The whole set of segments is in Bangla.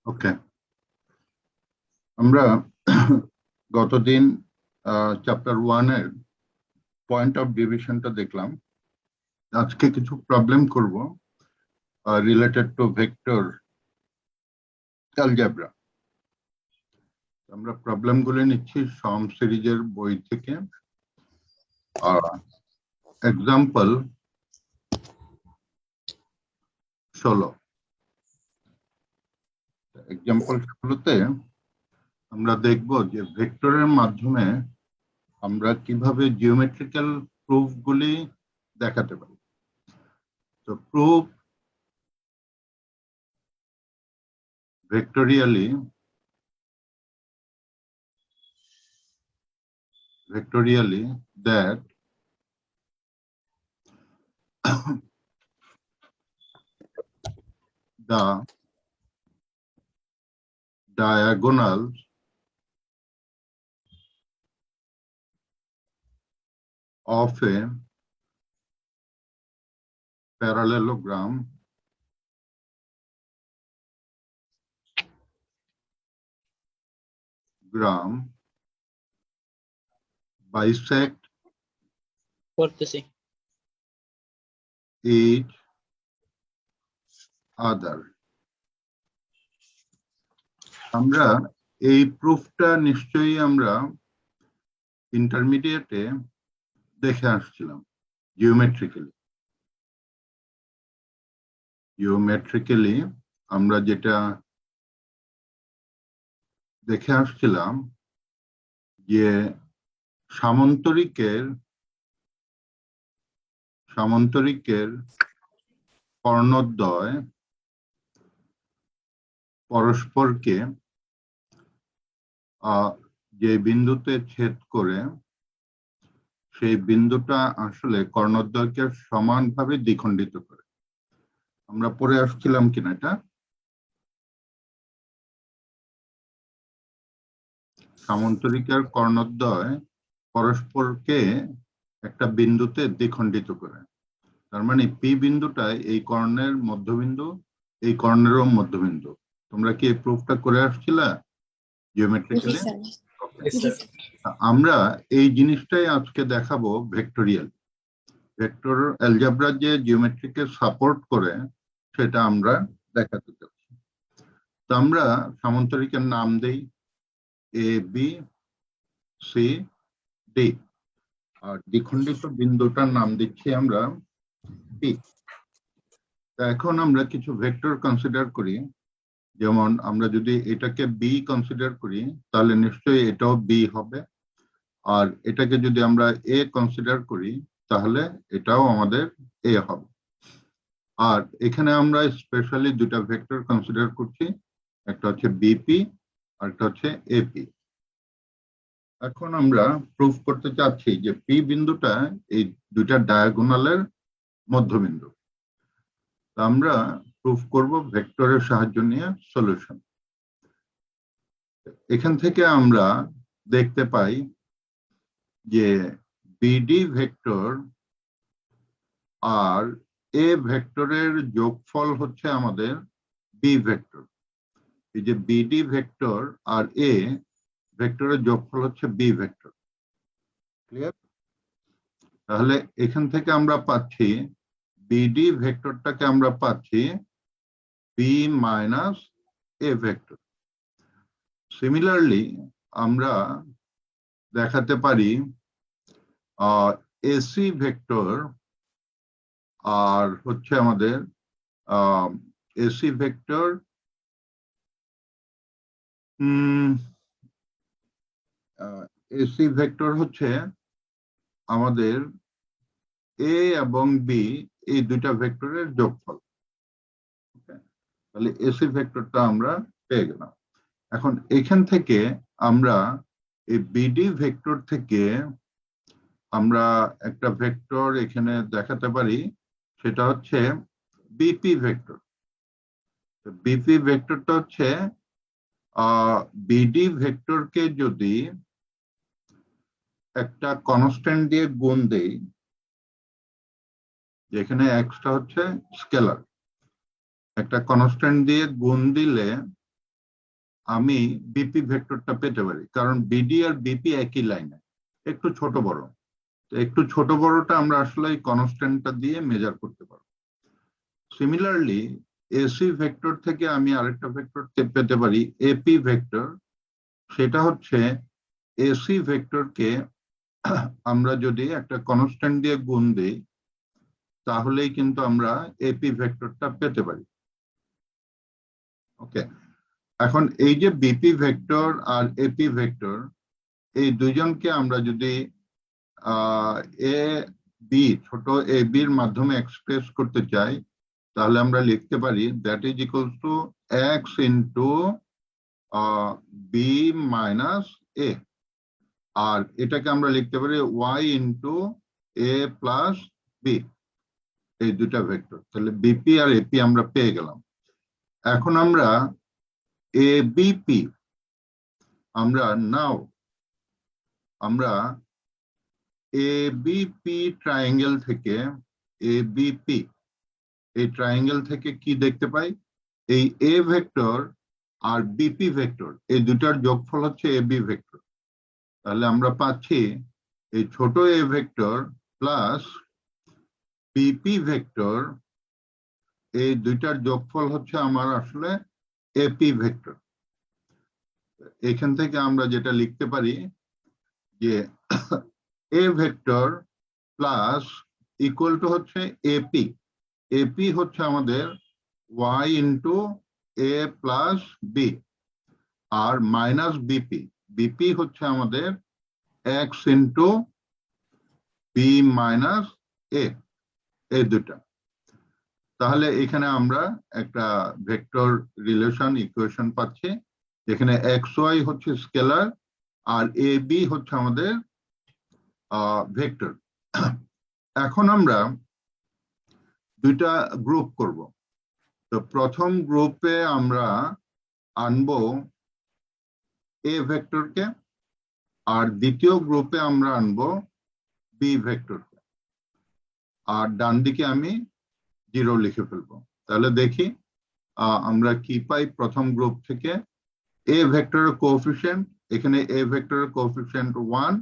ওকে, আমরা গতদিন চ্যাপ্টার 1 এর পয়েন্ট অফ ডিভিশনটা দেখলাম। আজকে কিছু প্রবলেম করব রিলেটেড টু ভেক্টর অ্যালজেব্রা। আমরা প্রবলেমগুলো নিচ্ছি সম সিরিজের বই থেকে। এক্সাম্পল 16। এক্সাম্পল 16তে আমরা দেখব যে ভেক্টরের মাধ্যমে আমরা কিভাবে জিওমেট্রিক্যাল প্রুফগুলি দেখাতে পারি। তো proof vectorially that the diagonals of a parallelogram bisect each other. আমরা এই প্রুফটা নিশ্চয়ই আমরা ইন্টারমিডিয়েটে দেখে আসছিলাম জিওমেট্রিক্যালি আমরা যেটা দেখে আসছিলাম যে সামান্তরিকের কর্ণদ্বয় পরস্পরকে যে বিন্দুতে ছেদ করে সেই বিন্দুটা আসলে কর্ণদ্বয়কে সমানভাবে দ্বিখণ্ডিত করে। আমরা পড়ে আসছিলাম কিনা এটা? সামান্তরিকের কর্ণদ্বয় পরস্পরকে একটা বিন্দুতে দ্বিখণ্ডিত করে। তার মানে পি বিন্দুটা এই কর্ণের মধ্যবিন্দু, এই কর্ণেরও মধ্যবিন্দু। তোমরা কি এই প্রুফটা করে আসছিলা জিওমেট্রিক্যালি? আমরা এই জিনিসটাই আজকে দেখাবো ভেক্টর অ্যালজেব্রা যে জিওমেট্রিকে সাপোর্ট করে সেটা আমরা দেখাতে চাচ্ছি। তো আমরা সামান্তরিকের নাম দেই এ বি সি ডি, আর দ্বিখণ্ডিত বিন্দুটার নাম দিচ্ছি আমরা পি। এখন আমরা কিছু ভেক্টর কনসিডার করি, যেমন আমরা যদি এটাকে বি কনসিডার করি তাহলে নিশ্চয়ই এটাও বি হবে, আর এটাকে যদি আমরা এ কনসিডার করি তাহলে এটাও আমাদের এ হবে। আর এখানে আমরা স্পেশালি দুটা ভেক্টর কনসিডার করছি, একটা হচ্ছে বিপি আর একটা হচ্ছে এপি। এখন আমরা প্রুফ করতে চাচ্ছি যে পি বিন্দুটা এই দুইটা ডায়াগোনালের মধ্যবিন্দু। আমরা প্রুফ করব ভেক্টরের সাহায্য নিয়ে সলিউশন। এখান থেকে আমরা দেখতে পাই যে বিডি ভেক্টর আর এ ভেক্টরের যোগফল হচ্ছে আমাদের বি ভেক্টর। এই যে বিডি ভেক্টর আর এ ভেক্টরের যোগফল হচ্ছে বি ভেক্টর। ক্লিয়ার? তাহলে এখান থেকে আমরা পাচ্ছি বিডি ভেক্টরটাকে আমরা পাচ্ছি B minus A vector. Similarly আমরা দেখাতে পারি এসি ভেক্টর আর হচ্ছে আমাদের এসি ভেক্টর এসি ভেক্টর হচ্ছে আমাদের এ এবং বি এই দুইটা ভেক্টরের যোগফল। তাহলে এসি ভেক্টরটা আমরা পেয়ে গেলাম। এখন এখান থেকে আমরা এই বিডি ভেক্টর থেকে আমরা একটা ভেক্টর এখানে দেখাতে পারি, সেটা হচ্ছে বিপি ভেক্টর। বিপি ভেক্টরটা হচ্ছে বিডি ভেক্টরকে যদি একটা কনস্ট্যান্ট দিয়ে গুণ দেই, যেখানে এক্সটা হচ্ছে স্কেলার, একটা কনস্ট্যান্ট দিয়ে গুণ দিলে আমি বিপি ভেক্টরটা পেতে পারি, কারণ বিডি আর বিপি একই লাইনে, একটু ছোট বড়। তো একটু ছোট বড়টা আমরা আসলে এই কনস্ট্যান্টটা দিয়ে মেজার করতে পারবো। সিমিলারলি এসি ভেক্টর থেকে আমি আরেকটা ভেক্টর পেতে পারি এপি ভেক্টর। সেটা হচ্ছে এসি ভেক্টরকে আমরা যদি একটা কনস্ট্যান্ট দিয়ে গুণ দিই, তাহলেই কিন্তু আমরা এপি ভেক্টরটা পেতে পারি। ওকে, এখন এই যে বিপি ভেক্টর আর এপি ভেক্টর, এই দুইজনকে আমরা যদি এ বি, ছোট এ বির মাধ্যমে এক্সপ্রেস করতে চাই, তাহলে আমরা লিখতে পারি that is equals to x into b minus a, আর এটাকে আমরা লিখতে পারি y into a plus b, এই দুটা ভেক্টর। তাহলে বিপি আর এপি আমরা পেয়ে গেলাম। এখন আমরা এবিপি আমরা নাও আমরা এবিপি ট্রায়াঙ্গেল থেকে এবিপি এই ট্রায়াঙ্গেল থেকে কি দেখতে পাই, এই এ ভেক্টর আর বিপি ভেক্টর এই দুটার যোগফল হচ্ছে এবি ভেক্টর। তাহলে আমরা পাচ্ছি এই ছোট এ ভেক্টর প্লাস বিপি ভেক্টর, এই দুইটার যোগফল হচ্ছে আমার আসলে এপি ভেক্টর। এখান থেকে আমরা যেটা লিখতে পারি যে এ ভেক্টর প্লাস ইকুয়াল টু হচ্ছে এপি, এপি হচ্ছে আমাদের Y into a plus B, R minus BP, BP হচ্ছে আমাদের এক্স ইন্টু বি মাইনাস এ, এই দুটা। তাহলে এখানে আমরা একটা ভেক্টর রিলেশন ইকুয়েশন পাচ্ছি, যেখানে এক্স ওয়াই হচ্ছে স্কেলার আর এ বি হচ্ছে আমাদের ভেক্টর। এখন আমরা দুইটা গ্রুপ করব। তো প্রথম গ্রুপে আমরা আনবো এ ভেক্টরকে, আর দ্বিতীয় গ্রুপে আমরা আনবো বি ভেক্টরকে, আর ডান দিকে আমি 0 লিখে ফেলবো। তাহলে দেখি আমরা কি পাই প্রথম গ্রুপ থেকে। এ ভেক্টরের কোএফিসিয়েন্ট, এখানে এ ভেক্টরের কোএফিসিয়েন্ট 1,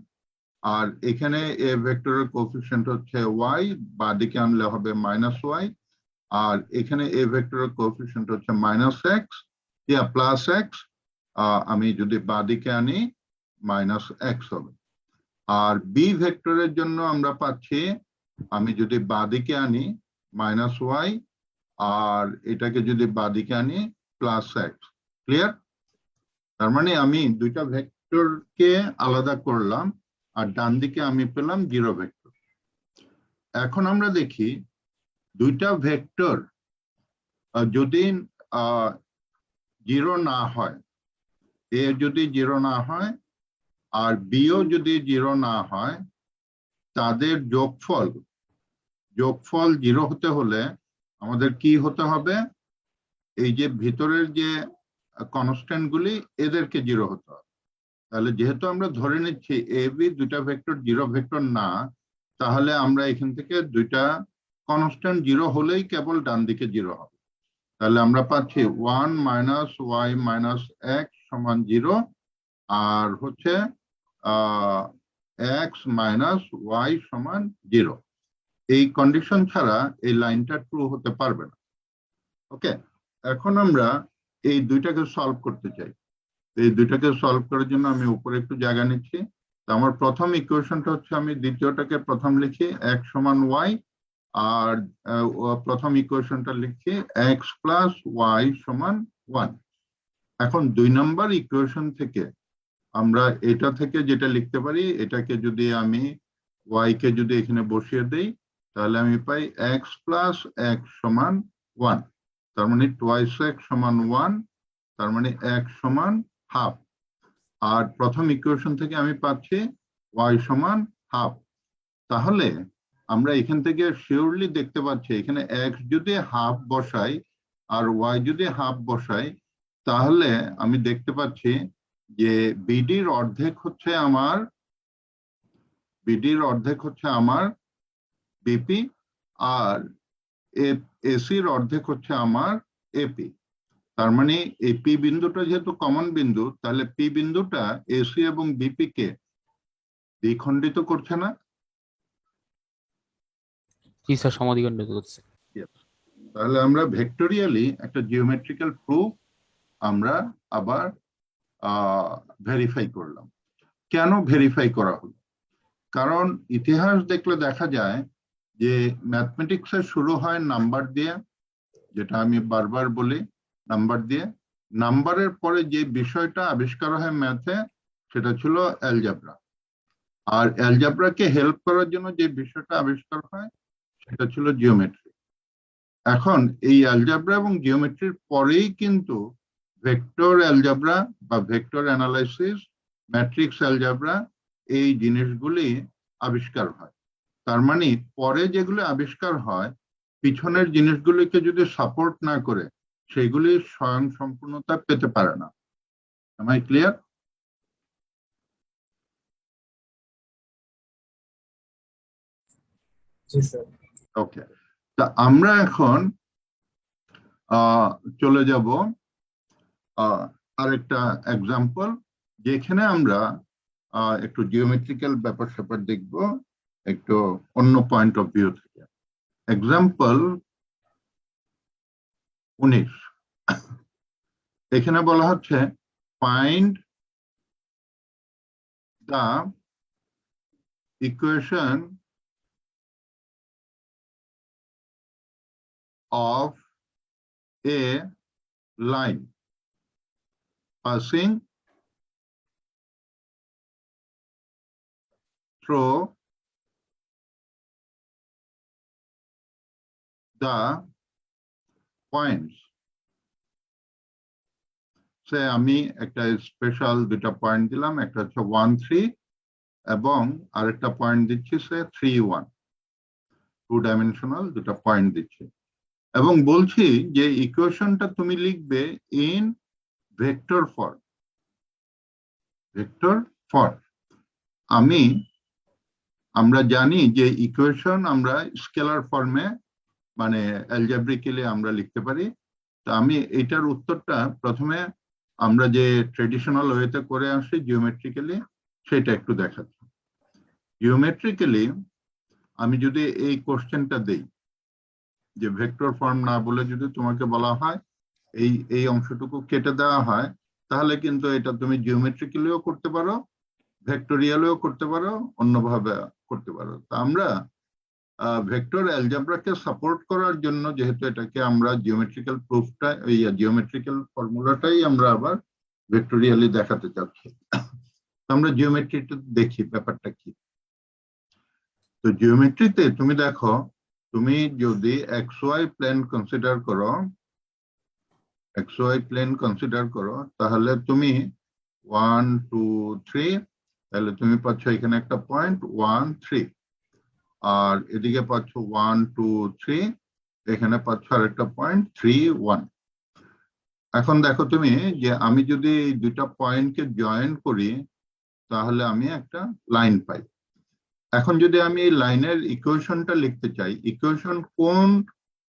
আর এখানে এ ভেক্টরের কোএফিসিয়েন্ট হচ্ছে ওয়াই, বাদিকে আনলে হবে মাইনাস ওয়াই, আর এখানে এ ভেক্টরের কোএফিসিয়েন্ট হচ্ছে মাইনাস এক্স ইয়া প্লাস এক্স, আমি যদি বাদিকে আনি মাইনাস এক্স হবে। আর বি ভেক্টরের জন্য আমরা পাচ্ছি, আমি যদি বাদিকে আনি মাইনাস ওয়াই, আর এটাকে যদি বাদিকে আনি প্লাস এক্স। ক্লিয়ার? তার মানে আমি দুইটা ভেক্টরকে আলাদা করলাম, আর ডান দিকে আমি পেলাম 0 ভেক্টর। এখন আমরা দেখি দুইটা ভেক্টর যদি 0 না হয়, এ যদি 0 না হয় আর বিও যদি 0 না হয়, তাদের যোগফল 0 হতে হলে আমাদের কি হতে হবে, এই যে ভিতরের যে কনস্ট্যান্ট গুলি এদেরকে 0 হতে হবে। তাহলে যেহেতু আমরা ধরে নিচ্ছি এ বি দুইটা ভেক্টর 0 ভেক্টর না, তাহলে আমরা এখান থেকে দুইটা কনস্ট্যান্ট 0 হলেই কেবল ডান দিকে 0 হবে। তাহলে আমরা পাচ্ছি 1 মাইনাস ওয়াই মাইনাস এক্স সমান 0, আর হচ্ছে এক্স মাইনাস ওয়াই সমান 0। এই কন্ডিশন ছাড়া এই লাইনটা ট্রু হতে পারবে না। ওকে, এখন আমরা এই দুইটাকে সলভ করতে চাই। এই দুইটাকে সলভ করার জন্য আমি উপরে একটু জায়গা নিচ্ছি। তো আমার প্রথম ইকুয়েশনটা হচ্ছে, আমি দ্বিতীয়টাকে প্রথম লিখি এক্স সমান ওয়াই, আর প্রথম ইকুয়েশনটা লিখছি এক্স প্লাস ওয়াই সমান 1। এখন 2 নম্বর ইকুয়েশন থেকে আমরা এটা থেকে যেটা লিখতে পারি, এটাকে যদি আমি ওয়াই কে যদি এখানে বসিয়ে দেই, তাহলে আমি পাই এক্স প্লাস এক্স সমান 1। তার মানে টোয়াইস এক্স সমান 1, তার মানে এক্স সমান হাফ। আর প্রথম ইকুয়েশন থেকে আমি পাচ্ছি ওয়াই সমান হাফ। তাহলে আমরা এখান থেকে শিওরলি দেখতে পাচ্ছি, এখানে এক্স যদি হাফ বসাই আর ওয়াই যদি হাফ বসাই, তাহলে আমি দেখতে পাচ্ছি যে বিডির অর্ধেক হচ্ছে আমার বিপি, আর এসির অর্ধেক হচ্ছে আমার এপি। তার মানে এই পি বিন্দুটা যেহেতু কমন বিন্দু, তাহলে পি বিন্দুটা এসি এবং বিপি কে দ্বিখণ্ডিত করছে না? জি স্যার, সমদ্বিখণ্ডিত করছে। তাহলে আমরা ভেক্টোরিয়ালি একটা জিওমেট্রিক্যাল প্রুফ আমরা আবার ভেরিফাই করলাম। কেন ভেরিফাই করা হলো? কারণ ইতিহাস দেখলে দেখা যায় যে ম্যাথমেটিক্স এর শুরু হয় নাম্বার দিয়ে, যেটা আমি বারবার বলি, নাম্বার দিয়ে। নাম্বারের পরে যে বিষয়টা আবিষ্কার হয় ম্যাথে, সেটা ছিল অ্যালজেব্রা। আর অ্যালজেব্রাকে হেল্প করার জন্য যে বিষয়টা আবিষ্কার হয়, সেটা ছিল জিওমেট্রি। এখন এই অ্যালজেব্রা এবং জিওমেট্রির পরেই কিন্তু ভেক্টর অ্যালজেব্রা বা ভেক্টর অ্যানালাইসিস, ম্যাট্রিক্স অ্যালজেব্রা, এই জিনিসগুলি আবিষ্কার হয়। তার মানে পরে যেগুলো আবিষ্কার হয়, পিছনের জিনিসগুলিকে যদি সাপোর্ট না করে, সেগুলি স্বয়ং সম্পূর্ণতা পেতে পারে না। Am I clear? জি স্যার। ওকে, তা আমরা এখন চলে যাব আরেকটা এক্সাম্পল, যেখানে আমরা একটু জিওমেট্রিক্যাল ব্যাপার স্যাপার দেখব একটু অন্য পয়েন্ট অফ ভিউ থেকে। এক্সাম্পল 19, এখানে বলা হচ্ছে find the equation of a line passing through the points. সে আমি একটা স্পেশাল দুটা পয়েন্ট দিলাম, একটা হচ্ছে 1, 3 এবং আরেকটা পয়েন্ট দিচ্ছি সে 3, 1, 2 ডাইমেনশনাল দুটা পয়েন্ট দিচ্ছি, এবং বলছি যে ইকুয়েশনটা তুমি লিখবে in vector form. Vector form আমরা জানি যে ইকুয়েশন আমরা স্কেলার ফর্মে মানে অ্যালজেব্রিক্যালি আমরা লিখতে পারি। তো আমি এটার উত্তরটা প্রথমে আমরা যে ট্রেডিশনাল ওয়েতে করে আসি জিওমেট্রিক্যালি, সেটা একটু দেখাচ্ছি। জিওমেট্রিক্যালি আমি যদি এই কোশ্চেনটা দেই, যে ভেক্টর ফর্ম না বলে যদি তোমাকে বলা হয় এই অংশটুকু কেটে দেওয়া হয়, তাহলে কিন্তু এটা তুমি জিওমেট্রিক্যালিও করতে পারো, ভেক্টোরিয়ালও করতে পারো, অন্যভাবে করতে পারো। তা আমরা ভেক্টর অ্যালজেব্রাকে সাপোর্ট করার জন্য, যেহেতু এটাকে আমরা জিওমেট্রিক্যাল প্রুফটা, এই জিওমেট্রিক্যাল ফর্মুলাটাই আমরা আবার ভেক্টোরিয়ালি দেখাতে চাচ্ছি। আমরা জিওমেট্রিতে দেখি ব্যাপারটা কি। তো জিওমেট্রিতে তুমি দেখো, তুমি যদি XY প্লেন কনসিডার করো, XY প্লেন কনসিডার করো, তাহলে তুমি 1, 2, 3, তাহলে তুমি পাচ্ছ এখানে একটা পয়েন্ট 1, 3, আর এদিকে পাচ্ছ 1, 2, 3, এখানে পাচ্ছ আরেকটা পয়েন্ট 3, 1। এখন দেখো তুমি যে আমি যদি এই দুইটা পয়েন্টকে জয়েন করি, তাহলে আমি একটা লাইন পাই। এখন যদি আমি এই লাইনের ইকুয়েশনটা লিখতে চাই, ইকুয়েশন কোন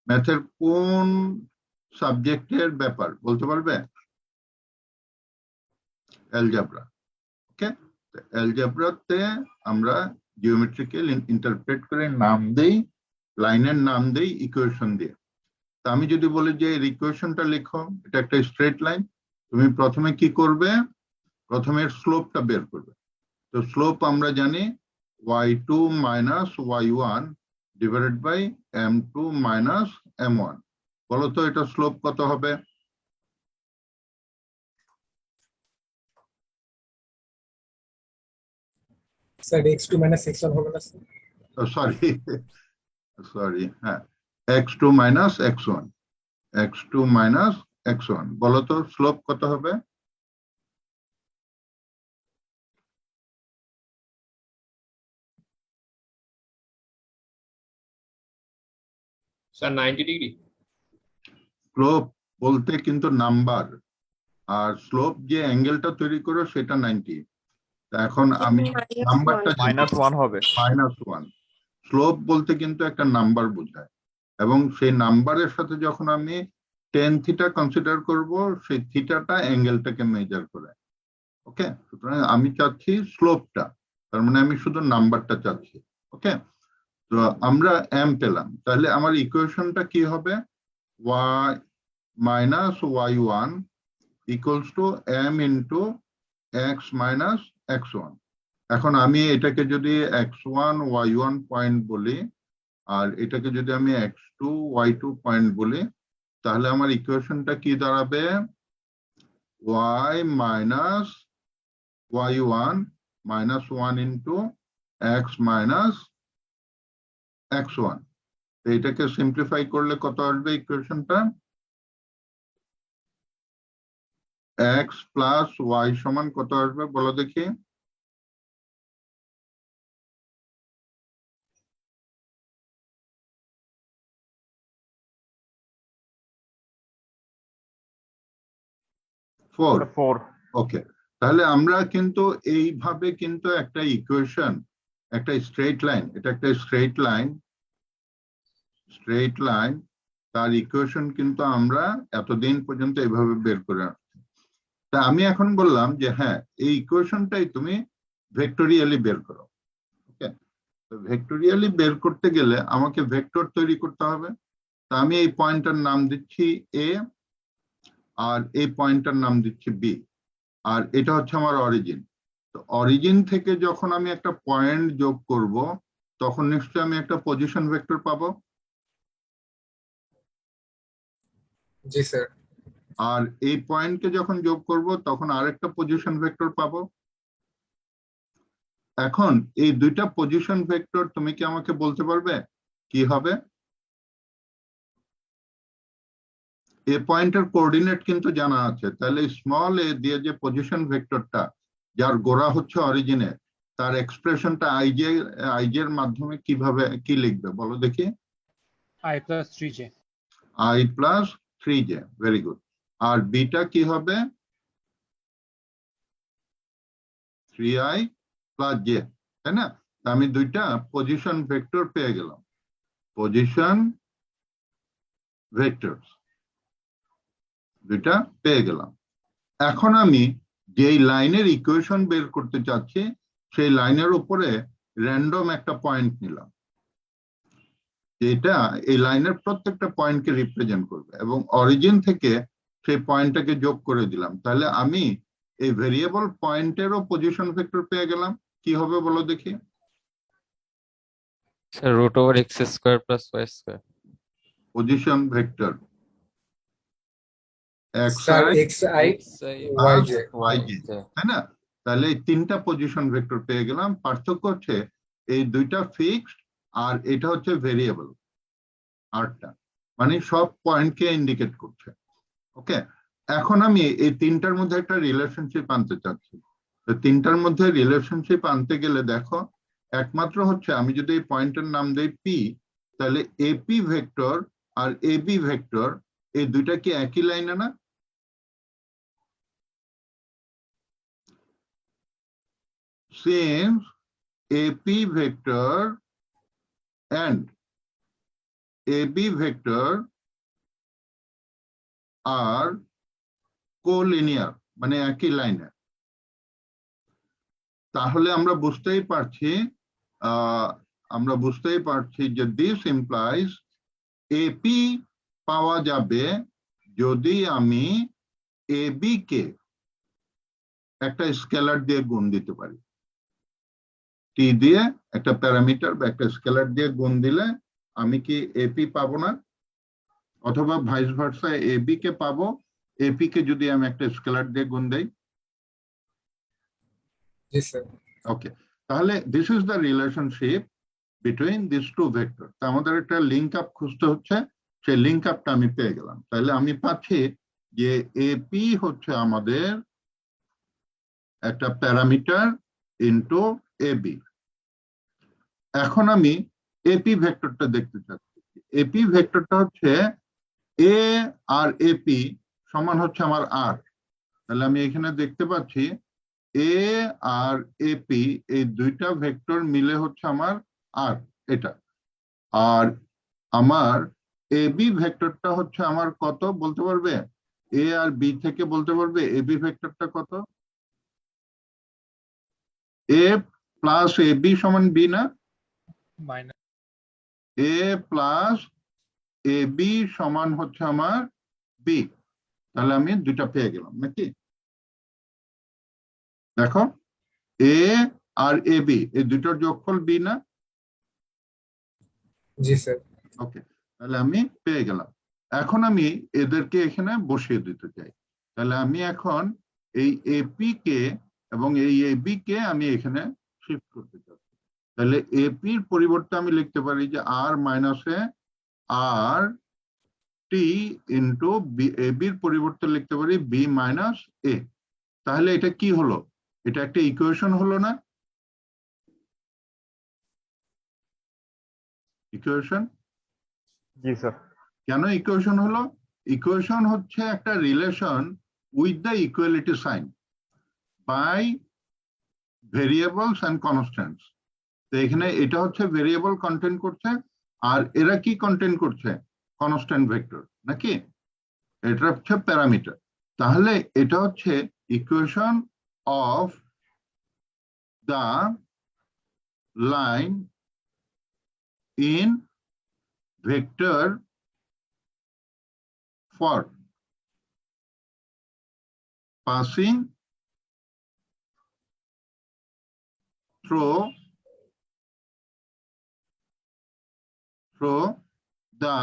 ম্যাথের কোন সাবজেক্টের ব্যাপার বলতে পারবে? অ্যালজেব্রা। ওকে, অ্যালজেব্রাতে আমরা জিওমেট্রিক্যাল ইন্টারপ্রেট করে নাম দেই, লাইনের নাম দেই ইকুয়েশন দিয়ে। তা আমি যদি বলি যে এর ইকুয়েশনটা লিখো, এটা একটা স্ট্রেট লাইন, তুমি প্রথমে কি করবে? প্রথমে স্লোপটা বের করবে। তো স্লোপ আমরা জানি y2 minus y1 divided by m2 minus m1। বলো তো এটা স্লোপ কত হবে? স্যার x2 মাইনাস x1 হবে না স্যার? সরি, হ্যাঁ, x2 minus x1, x2 minus x1। বলো তো স্লোপ কত হবে? Sir 90 degree. স্লোপ বলতে কিন্তু নাম্বার, আর স্লোপ যে অ্যাঙ্গেলটা তৈরি করো সেটা 90। এখন আমি নাম্বারটা -1 হবে। -1। স্লোপ বলতে কিন্তু একটা নাম্বার বোঝায়, এবং সেই নাম্বারের সাথে যখন আমি টেন থিটা কনসিডার করব, সেই থিটাটা অ্যাঙ্গেলটাকে মেজার করে। ওকে, সুতরাং আমি চাচ্ছি স্লোপটা, তার মানে আমি শুধু নাম্বারটা চাচ্ছি। ওকে, তো আমরা এম পেলাম, তাহলে আমার ইকুয়েশনটা কি হবে? y minus y1 equals to m into x minus x1। এখন আমি এটাকে যদি x1 y1 পয়েন্ট বলি, আর এটাকে যদি আমি x2 y2 পয়েন্ট বলি, তাহলে আমার ইকুয়েশনটা কি দাঁড়াবে? y minus y1 minus 1 into x minus x1। এটাকে সিম্পলিফাই করলে কত আসবে ইকুয়েশনটা? x প্লাস y সমান কত আসবে বলো দেখি? ফোর। 4 ওকে, তাহলে আমরা কিন্তু এইভাবে কিন্তু একটা ইকুয়েশন, একটা স্ট্রেট লাইন, এটা একটা স্ট্রেট লাইন, তার ইকুয়েশন কিন্তু আমরা এতদিন পর্যন্ত এইভাবে বের করে আসছি। তা আমি এখন বললাম যে হ্যাঁ, এই ইকুয়েশনটাই তুমি ভেক্টোরিয়ালি বের করো। ওকে, তো ভেক্টোরিয়ালি বের করতে গেলে আমাকে ভেক্টর তৈরি করতে হবে। তা আমি এই পয়েন্টটার নাম দিচ্ছি এ, আর এই পয়েন্টটার নাম দিচ্ছি বি, আর এটা হচ্ছে আমার অরিজিন। তো অরিজিন থেকে যখন আমি একটা পয়েন্ট যোগ করব, তখন নিশ্চয়ই আমি একটা পজিশন ভেক্টর পাবো। জি স্যার। আর এই পয়েন্টকে যখন যোগ করব, তখন আরেকটা পজিশন ভেক্টর পাবো। এখন এই দুইটা পজিশন ভেক্টর তুমি কি আমাকে বলতে পারবে কি হবে? এ পয়েন্টের কোঅর্ডিনেট কিন্তু জানা আছে, তাহলে স্মল এ দিয়ে যে পজিশন ভেক্টরটা, যার গোড়া হচ্ছে অরিজিনে, তার এক্সপ্রেশনটা আইজে এর মাধ্যমে কিভাবে কি লিখবে বলো দেখি? I plus 3j i plus 3j, very good. আর বিটা কি হবে? 3i প্লাস j, তাই না? আমি দুইটা পজিশন ভেক্টর পেয়ে গেলাম, পজিশন ভেক্টর দুইটা পেয়ে গেলাম। এখন আমি যেই লাইনের ইকুয়েশন বের করতে চাচ্ছি, সেই লাইনের উপরে র্যান্ডম একটা পয়েন্ট নিলাম, যেটা এই লাইনের প্রত্যেকটা পয়েন্টকে রিপ্রেজেন্ট করবে, এবং অরিজিন থেকে সেই পয়েন্টটাকে যোগ করে দিলাম। তাহলে আমি এই ভেরিয়েবল পয়েন্টেরও পজিশন ভেক্টর পেয়ে গেলাম। কি হবে বলো দেখি? Sir root over x square plus Y square. Position vector sir xi xi plus yj। yj, তাই না? তাহলে এই তিনটা পজিশন ভেক্টর পেয়ে গেলাম। পার্থক্য হচ্ছে এই দুইটা ফিক্সড, আর এটা হচ্ছে ভেরিয়েবল, আরটা মানে সব পয়েন্টকে ইন্ডিকেট করছে। ওকে, এখন আমি এই তিনটার মধ্যে একটা রিলেশনশিপ আনতে চাচ্ছি। তো তিনটার মধ্যে রিলেশনশিপ আনতে গেলে দেখো, একমাত্র হচ্ছে আমি যদি এই পয়েন্টের নাম দেই পি, তাহলে এপি ভেক্টর আর এবি ভেক্টর এই দুইটা কি একই লাইনে না? Since AP vector and AB vector are collinear, মানে একই লাইনে, তাহলে আমরা বুঝতেই পারছি যে দিস ইমপ্লাইজ এপি পাওয়া যাবে যদি আমি এবি কে একটা স্কেলার দিয়ে গুণ দিতে পারি। টি দিয়ে একটা প্যারামিটার বা একটা স্কেলার দিয়ে গুণ দিলে আমি কি এপি পাবো না? অথবা ভাইস ভার্সা এবি কে পাবো এপি কে যদি আমি একটা স্কেলার দিয়ে গুণ দেই। জি স্যার। ওকে, তাহলে this is the relationship between this two vector. আমাদের একটা লিঙ্ক আপ খুঁজতে হচ্ছে, সেই লিঙ্ক আপটা আমি পেয়ে গেলাম। তাহলে আমি পাচ্ছি যে এপি হচ্ছে আমাদের একটা প্যারামিটার ইনটু এবি। এখন আমি এপি ভেক্টরটা দেখতে চাচ্ছি। এপি ভেক্টরটা হচ্ছে এ আর এপি সমান হচ্ছে আমার আর। তাহলে আমি এখানে দেখতে পাচ্ছি এ আর এপি এই দুইটা ভেক্টর মিলে হচ্ছে আমার আর, এটা। আর আমার এ বি ভেক্টরটা হচ্ছে আমার কত বলতে পারবে? এ আর বি থেকে বলতে পারবে এ বি ভেক্টরটা কত? এ প্লাস এ বি সমান বি না? minus A plus A B সমান হচ্ছে আমার বি। তাহলে আমি দুইটা পেয়ে গেলাম নাকি? দেখো, এ আর এ বি এই দুটোর যোগফল বি না? জি স্যার। ওকে, তাহলে আমি পেয়ে গেলাম। এখন আমি এদেরকে এখানে বসিয়ে দিতে চাই। তাহলে আমি এখন এই এপি কে এবং এই এবি কে আমি এখানে শিফট করতে চাই। তাহলে এপির পরিবর্তে আমি লিখতে পারি যে আর minus a R T into B, এবির পরিবর্তে লিখতে পারি বি মাইনাস এ। তাহলে এটা কি হলো? এটা একটা ইকুয়েশন হলো না? ইকুয়েশন। জি স্যার। কেন ইকুয়েশন হলো? ইকুয়েশন হচ্ছে একটা relation with the equality sign by variables and constants. তো এখানে এটা হচ্ছে ভেরিয়েবল কন্টেন্ট করছে, আর এরা কি কন্টেন্ট করছে? কনস্ট্যান্ট ভেক্টর নাকি? এটা হচ্ছে প্যারামিটার। তাহলে এটা হচ্ছে equation of the line in vector form passing through the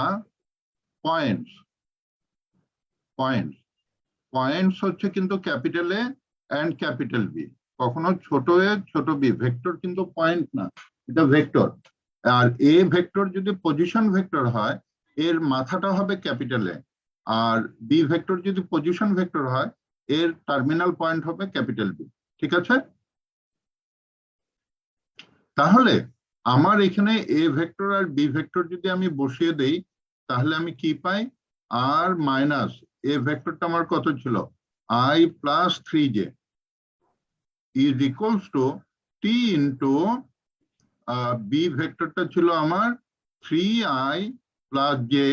points হচ্ছে কিন্তু capital A and capital B. কখনো ছোট এ ছোট বি। ভেক্টর কিন্তু পয়েন্ট না, এটা ভেক্টর। আর এ ভেক্টর যদি পজিশন ভেক্টর হয়, এর মাথাটা হবে ক্যাপিটাল এ, আর বি ভেক্টর যদি পজিশন ভেক্টর হয়, এর টার্মিনাল পয়েন্ট হবে ক্যাপিটাল বি। ঠিক আছে? তাহলে আমার এখানে এ ভেক্টর আর বি ভেক্টর যদি আমি বসিয়ে দেই, তাহলে আমি কি পাই? আর মাইনাস এ ভেক্টরটা আমার কত ছিল? I plus 3j is equals to t into b ভেক্টরটা ছিল আমার 3i প্লাস জে,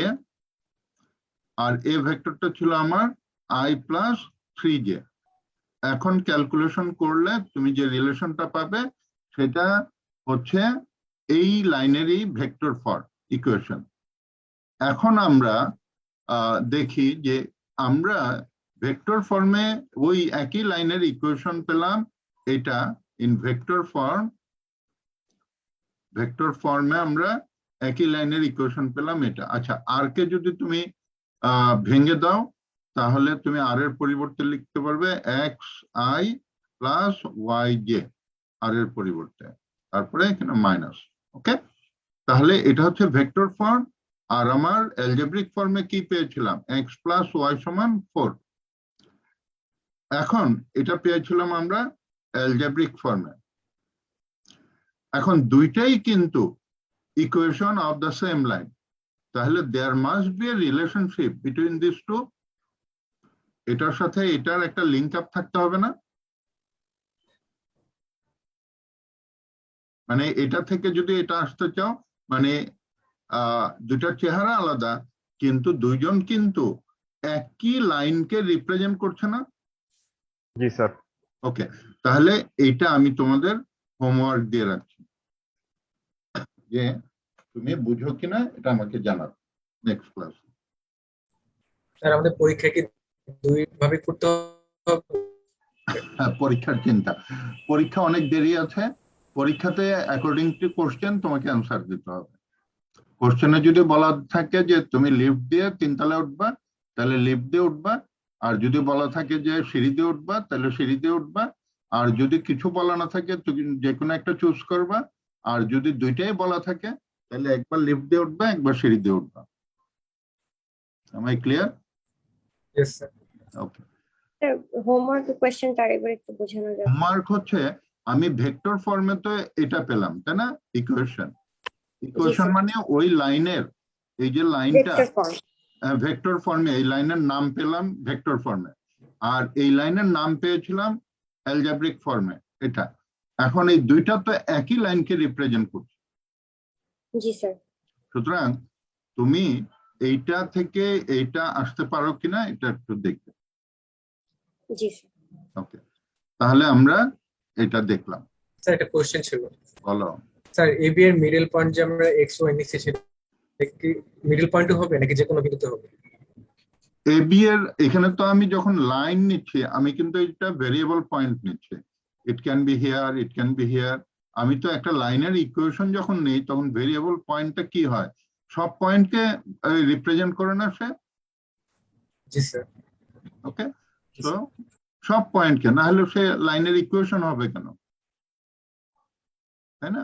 আর এ ভেক্টরটা ছিল আমার i প্লাস 3j। এখন ক্যালকুলেশন করলে তুমি যে রিলেশনটা পাবে সেটা হচ্ছে এই লাইনেরই ভেক্টর ফর্ম ইকুয়েশন। এখন আমরা দেখি যে আমরা ভেক্টর ফর্মে ওই একই লাইনের ইকুয়েশন পেলাম। এটা ইন ভেক্টর ফর্মে আমরা একই লাইনের ইকুয়েশন পেলাম এটা। আচ্ছা, আর কে যদি তুমি ভেঙে দাও, তাহলে তুমি আর এর পরিবর্তে লিখতে পারবে x i plus y j, আর এর পরিবর্তে, তারপরে এখানে মাইনাস। ওকে, তাহলে এটা হচ্ছে ভেক্টর ফর্ম। আর আমার অ্যালজেব্রিক ফর্মে কি পেয়েছিলাম? এক্স প্লাস ওয়াই সমান 4। এখন এটা পেয়েছিলাম আমরা অ্যালজেব্রিক ফর্মে। এখন দুইটাই কিন্তু equation of the same line. তাহলে there must be a relationship between this two. এটার সাথে এটার একটা লিঙ্ক আপ থাকতে হবে না? মানে এটা থেকে যদি এটা আসতে চাও, মানে দুটার চেহারা আলাদা, কিন্তু দুইজন কিন্তু একই লাইনকে রিপ্রেজেন্ট করছে না? জি স্যার। ওকে, তাহলে এইটা আমি তোমাদের হোমওয়ার্ক দিয়ে রাখছি, যে তুমি বুঝো কিনা এটা আমাকে জানাবে নেক্সট ক্লাস। স্যার আমাদের পরীক্ষা কি দুই ভাবে করতে হবে? হ্যাঁ, পরীক্ষার চিন্তা। পরীক্ষা অনেক দেরি আছে। পরীক্ষাতে অ্যাকর্ডিং টু কোশ্চেন তোমাকে অ্যান্সার দিতে হবে। কোশ্চেনে যদি বলা থাকে যে তুমি লিফট দিয়ে 3 তলায় উঠবা, তাহলে লিফট দিয়ে উঠবা। আর যদি বলা থাকে যে সিঁড়ি দিয়ে উঠবা, তাহলে সিঁড়ি দিয়ে উঠবা। আর যদি কিছু বলা না থাকে, তুমি যে কোনো একটা চুজ করবা। আর যদি দুইটাই বলা থাকে, তাহলে একবার লিফট দিয়ে উঠবা, একবার সিঁড়ি দিয়ে উঠবা। Am I clear? Yes, sir. Okay. Homework কোশ্চেনটা আরেকবার একটু বোঝানো যাবে? হোমওয়ার্ক হচ্ছে আমি ভেক্টর ফর্মে তো এটা পেলাম, তাই না? ইকুয়েশন মানে ওই লাইনের, এই যে লাইনটা ভেক্টর ফর্ম। ভেক্টর ফর্মে, এই লাইনের নাম পেলাম ভেক্টর ফর্মে, আর এই লাইনের নাম পেয়েছিলাম অ্যালজেব্রিক ফর্মে। এটা এখন এই দুইটা তো একই লাইনকে রিপ্রেজেন্ট করছে। জি স্যার। সুতরাং তুমি এইটা থেকে এইটা আসতে পারো কিনা এটা একটু দেখবে। জি স্যার। ওকে, তাহলে আমরা এটা দেখলাম। স্যার একটা কোশ্চেন ছিল, বলো। স্যার এবি এর মিডল পয়েন্ট যে আমরা এক্স ওয়াই নিচ্ছি সেটা কি মিডল পয়েন্টও হবে নাকি যে কোনো বিন্দুতে হবে? এবি এর এখানে তো আমি যখন লাইন নিচ্ছি আমি কিন্তু এটা ভেরিয়েবল পয়েন্ট নিচ্ছি, it can be here, it can be here. আমি তো একটা লাইনের ইকুয়েশন যখন নেই তখন ভেরিয়েবল পয়েন্টটা কি হয়, সব পয়েন্টকে রিপ্রেজেন্ট করে না সে। জি স্যার। ওকে, তো সব পয়েন্টকে, না হলে সে লাইনের ইকুয়েশন হবে কেন, তাই না?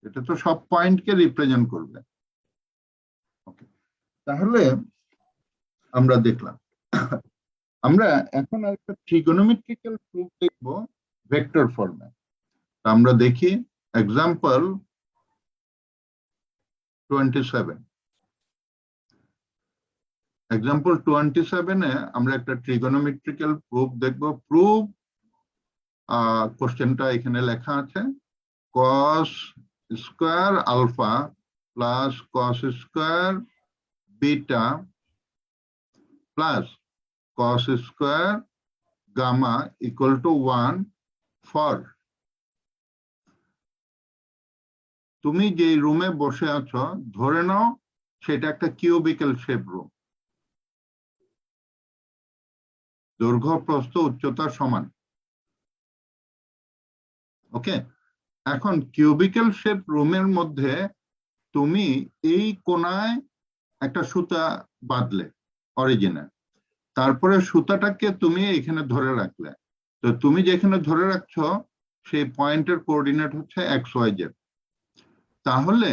এটা তো সব পয়েন্টকে রিপ্রেজেন্ট করবে। ওকে, তাহলে আমরা দেখলাম। আমরা এখন একটা ট্রিগোনোমেট্রিক্যাল প্রুফ দেখব ভেক্টর ফর্মে। আমরা দেখি এক্সাম্পল 27। এক্সাম্পল 27-এ আমরা একটা ট্রিগোনোমেট্রিক্যাল প্রুফ দেখব। প্রুফ কোশ্চেনটা এখানে লেখা আছে, cos square alpha plus cos square beta plus cos square gamma equal to 1 for, তুমি যে রুমে বসে আছো ধরে নাও সেটা একটা কিউবিক্যাল শেপ রুম, দৈর্ঘ্য প্রস্থ উচ্চতা সমান। ওকে, এখন কিউবিক্যাল শেপ রুমের মধ্যে তুমি এই কোণায় একটা সুতা বাঁধলে অরিজিনে, তারপরে সুতাটাকে তুমি এখানে ধরে রাখলে। তো তুমি যেখানে ধরে রাখছো সেই পয়েন্টের কোঅর্ডিনেট হচ্ছে XYZ। তাহলে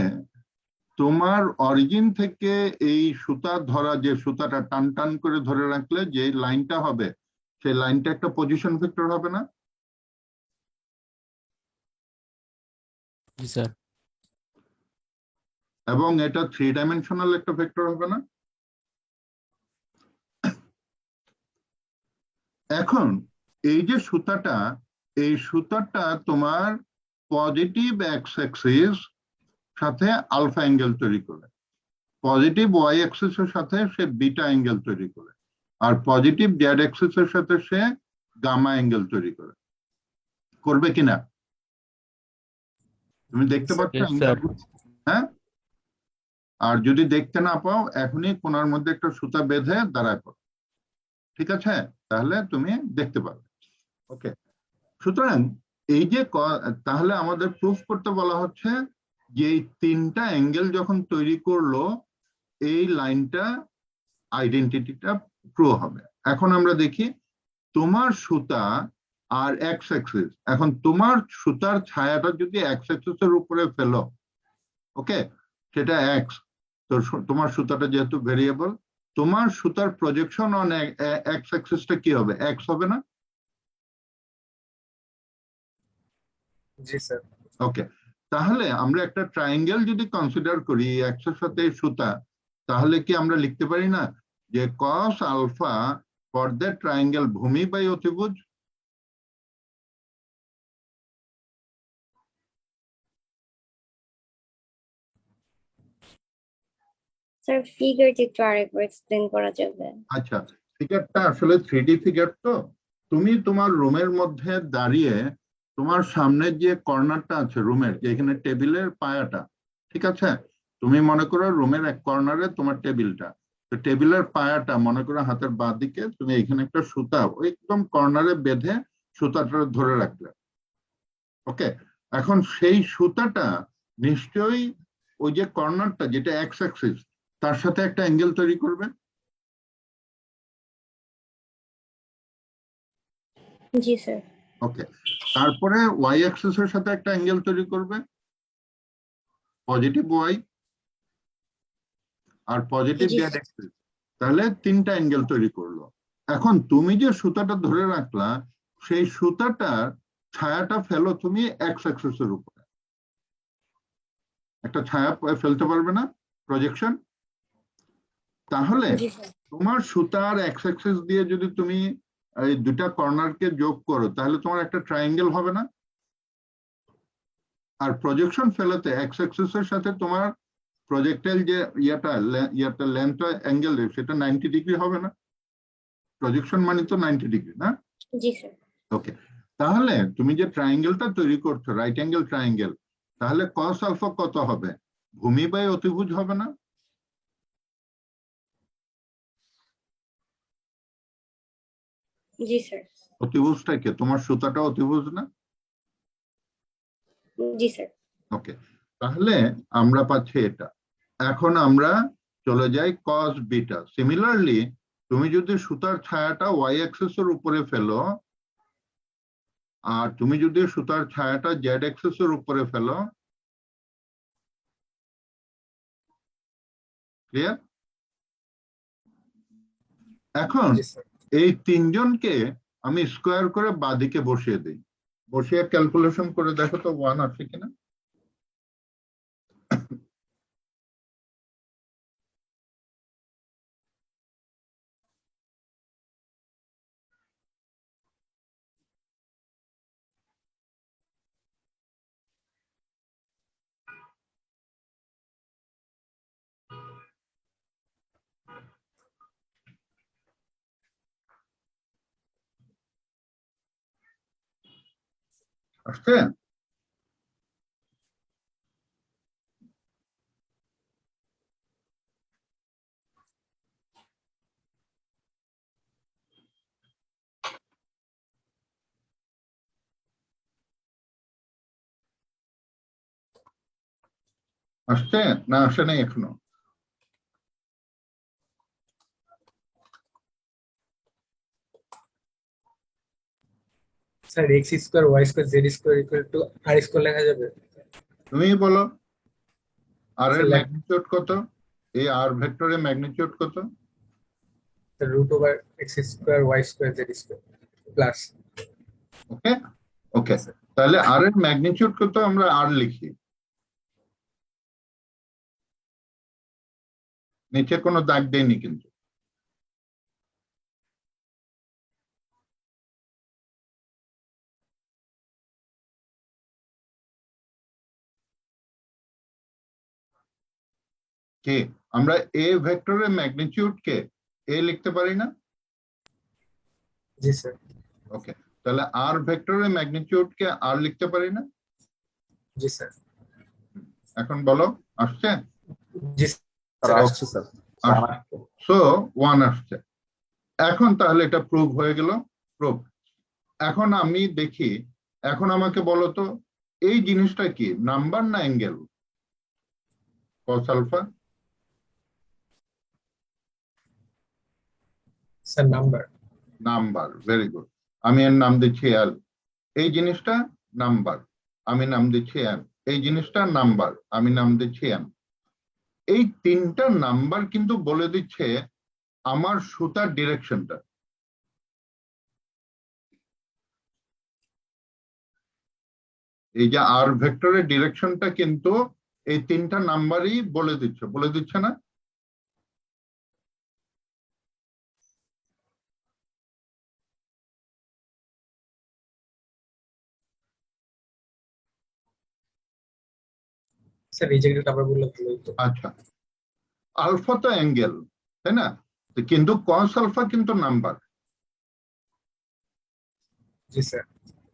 তোমার অরিজিন থেকে এই সুতা ধরা, যে সুতাটা টান টান করে ধরে রাখলে যে লাইনটা হবে সেই লাইনটা একটা পজিশন ভেক্টর হবে না? জি স্যার। এবং এটা 3 ডাইমেনশনাল একটা ভেক্টর হবে না? এখন এই যে সুতাটা, এই সুতাটা তোমার পজিটিভ এক্স অ্যাক্সিস সাথে আলফা অ্যাঙ্গেল তৈরি করে, পজিটিভ ওয়াই অ্যাক্সিসের সাথে সে বিটা অ্যাঙ্গেল তৈরি করে, আর পজিটিভ জেড অ্যাক্সিসের সাথে সে গামা অ্যাঙ্গেল তৈরি করে। করবে কিনা তুমি দেখতে পাচ্ছ Yes, অ্যাঙ্গেল? sir. হ্যাঁ, আর যদি দেখতে না পাও এখনই কোণার মধ্যে একটা সুতা বেঁধে দাঁড়ায় পড়ো, ঠিক আছে? তাহলে তুমি দেখতে পাবে। ওকে, সুতরাং এই যে তাহলে আমাদের প্রুফ করতে বলা হচ্ছে যে এই 3টা অ্যাঙ্গেল যখন তৈরি করলো এই লাইনটা আইডেন্টিটিটা ট্রু হবে। এখন আমরা দেখি তোমার সুতা আর এক্স অ্যাক্সিস, এখন তোমার সুতার ছায়াটা যদি এক্স অ্যাক্সিসের উপরে ফেলো, ওকে, সেটা এক্স, তো তোমার সুতাটা যেহেতু ভেরিয়েবল, তোমার সুতার প্রজেকশন অন এক্স অ্যাক্সিসটা কি হবে, এক্স হবে না? জি স্যার। ওকে, তাহলে আমরা একটা ট্রায়াঙ্গেল যদি কনসিডার করি এক্স এর সাথে সুতা, তাহলে কি আমরা লিখতে পারি না যে cos alpha for that triangle ভূমি বাই অতিভুজ? স্যার ফিগারটি একটু আরেকবার এক্সপ্লেন করা যাবে? আচ্ছা, ফিগারটা আসলে 3D ফিগার। তো তুমি তোমার রুমের মধ্যে দাঁড়িয়ে তোমার সামনে যে কর্নারটা আছে রুমের, যেখানে টেবিলের পায়াটা, ঠিক আছে, তুমি মনে করো রুমের এক কর্নারে তোমার টেবিলটা, তো টেবিলের পায়াটা মনে করো হাতের বাঁ দিকে, তুমি এখানে একটা সুতা ওই একদম কর্নারে বেঁধে সুতাটা ধরে রাখলে। ওকে, এখন সেই সুতাটা নিশ্চয়ই ওই যে কর্নারটা যেটা এক্স অ্যাক্সিস তার সাথে একটা অ্যাঙ্গেল তৈরি করবে। জি স্যার। ওকে, তারপরে ওয়াই অ্যাক্সিস এর সাথে একটা অ্যাঙ্গেল তৈরি করবে, পজিটিভ ওয়াই আর পজিটিভ জি জেড অ্যাক্সিস, তাহলে 3টা অ্যাঙ্গেল তৈরি করলো। এখন তুমি যে সুতাটা ধরে রাখলা সেই সুতাটার ছায়াটা ফেলো তুমি এক্স অ্যাক্সিস এর উপরে, একটা ছায়া ফেলতে পারবে না, প্রজেকশন? তাহলে জি স্যার। তোমার সুতার এক্স অ্যাক্সিস দিয়ে যদি তুমি এই দুটা কর্নারকে যোগ করো তাহলে তোমার একটা ট্রায়াঙ্গেল হবে না? আর প্রজেকশন ফেলাতে এক্স অ্যাক্সিস এর সাথে তোমার প্রজেক্টাইল যে ইয়াটা লেন্থ অ্যাঙ্গেল সেটা 90 ডিগ্রি হবে না? প্রজেকশন মানে তো 90 ডিগ্রি না? জি স্যার। ওকে, তাহলে তুমি যে ট্রায়াঙ্গেলটা তৈরি করছো রাইট অ্যাঙ্গেল ট্রায়াঙ্গেল, তাহলে কস আলফা কত হবে? ভূমি বাই অতিভুজ হবে না? জি স্যার। অতিভুজটা কে? তোমার সুতাটা অতিভুজ না? জি স্যার। ওকে, তাহলে আমরা পাচ্ছি এটা। এখন আমরা চলে যাই কস বিটা। সিমিলারলি তুমি যদি সুতার ছায়াটা ওয়াই অ্যাক্সিস এর উপরে ফেলো, আর তুমি যদি সুতার ছায়াটা জেড অ্যাক্সিস এর উপরে ফেলো, ক্লিয়ার? এখন জি স্যার। এই তিনজনকে আমি স্কোয়ার করে বাঁদিকে বসিয়ে দিই। বসিয়ে ক্যালকুলেশন করে দেখো তো 1 আছে কিনা। আসছে? আসছে না আসে নাই এখনো? Sir X square Y square Z square equal to R square লেখা যাবে? তুমি বলো আর এর স্যার ম্যাগনিটিউড কত? এই আর ভেক্টরের ম্যাগনিটিউড কত? Root over x square Y square Z square plus. Okay okay, তাহলে আর এর ম্যাগনিটিউড কত আমরা আর লিখি। নিচে কোনো দাগ দেয়নি কিন্তু। কে? আমরা এ ভেক্টরের ম্যাগনিটিউড কে এ লিখতে পারি না? জি স্যার। ওকে, তাহলে আর ভেক্টরের ম্যাগনিটিউড কে আর লিখতে পারি না? জি স্যার। এখন বলো আসছে? জি স্যার স্যার। আসছে স্যার। সো 1 আসছে। এখন তাহলে এটা প্রুভ হয়ে গেল। প্রুভ। এখন আমি দেখি, এখন আমাকে বলো তো এই জিনিসটা কি, নাম্বার না angle? Cos alpha? Sir number. Number, very good. আমি এর নাম দিচ্ছি এল। এই জিনিসটা নাম্বার, আমি নাম দিচ্ছি এম। এই জিনিসটা নাম্বার, আমি নাম দিচ্ছি এম। এই তিনটা নাম্বার কিন্তু বলে দিচ্ছে আমার সুতার ডিরেকশনটা। এই যে আর ভেক্টরের ডিরেকশনটা কিন্তু এই তিনটা নাম্বারই বলে দিচ্ছে না? স্যার এই জায়গাটা আবার বললে ভালো হতো। আচ্ছা, আলফা তো অ্যাঙ্গেল, তাই না? কিন্তু কস আলফা কিন্তু নাম্বার। জি স্যার।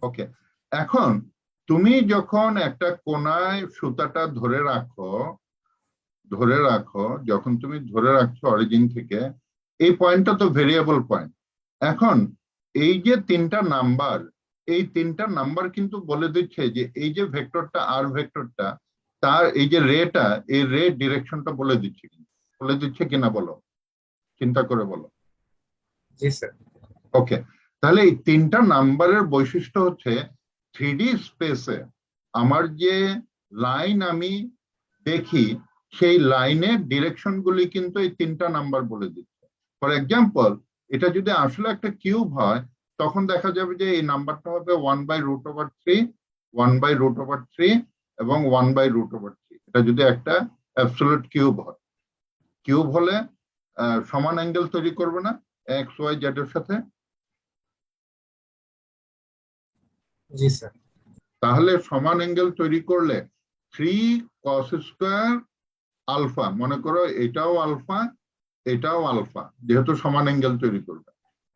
ওকে, এখন তুমি যখন একটা কোণায় সুতাটা ধরে রাখো, যখন তুমি ধরে রাখছো অরিজিন থেকে, এই পয়েন্টটা তো ভেরিয়েবল পয়েন্ট। এখন এই যে তিনটা নাম্বার, এই তিনটা নাম্বার কিন্তু বলে দিচ্ছে যে এই যে ভেক্টরটা আর ভেক্টরটা, তার এই যে রেটা, এই রে ডিরেকশনটা বলে দিচ্ছে কিনা বলো, চিন্তা করে বলো। জি স্যার। ওকে, তাহলে এই তিনটা নাম্বারের বৈশিষ্ট্য হচ্ছে 3D স্পেসে আমার যে লাইন আমি দেখি, সেই লাইনের ডিরেকশন গুলি কিন্তু এই তিনটা নাম্বার বলে দিচ্ছে। ফর এক্সাম্পল, এটা যদি আসলে একটা কিউব হয়, তখন দেখা যাবে যে এই নাম্বারটা হবে 1/√3, 1/√3 এবং 1/√3। এটা যদি একটা অ্যাবসলিউট কিউব হয়। কিউব হলে সমান অ্যাঙ্গেল তৈরি করবে না এক্স ওয়াই জেড এর সাথে? জি স্যার। তাহলে সমান অ্যাঙ্গেল তৈরি করলে 3 cos স্কোয়ার আলফা, মনে করো এটাও আলফা, এটাও আলফা, যেহেতু সমান অ্যাঙ্গেল তৈরি করবে,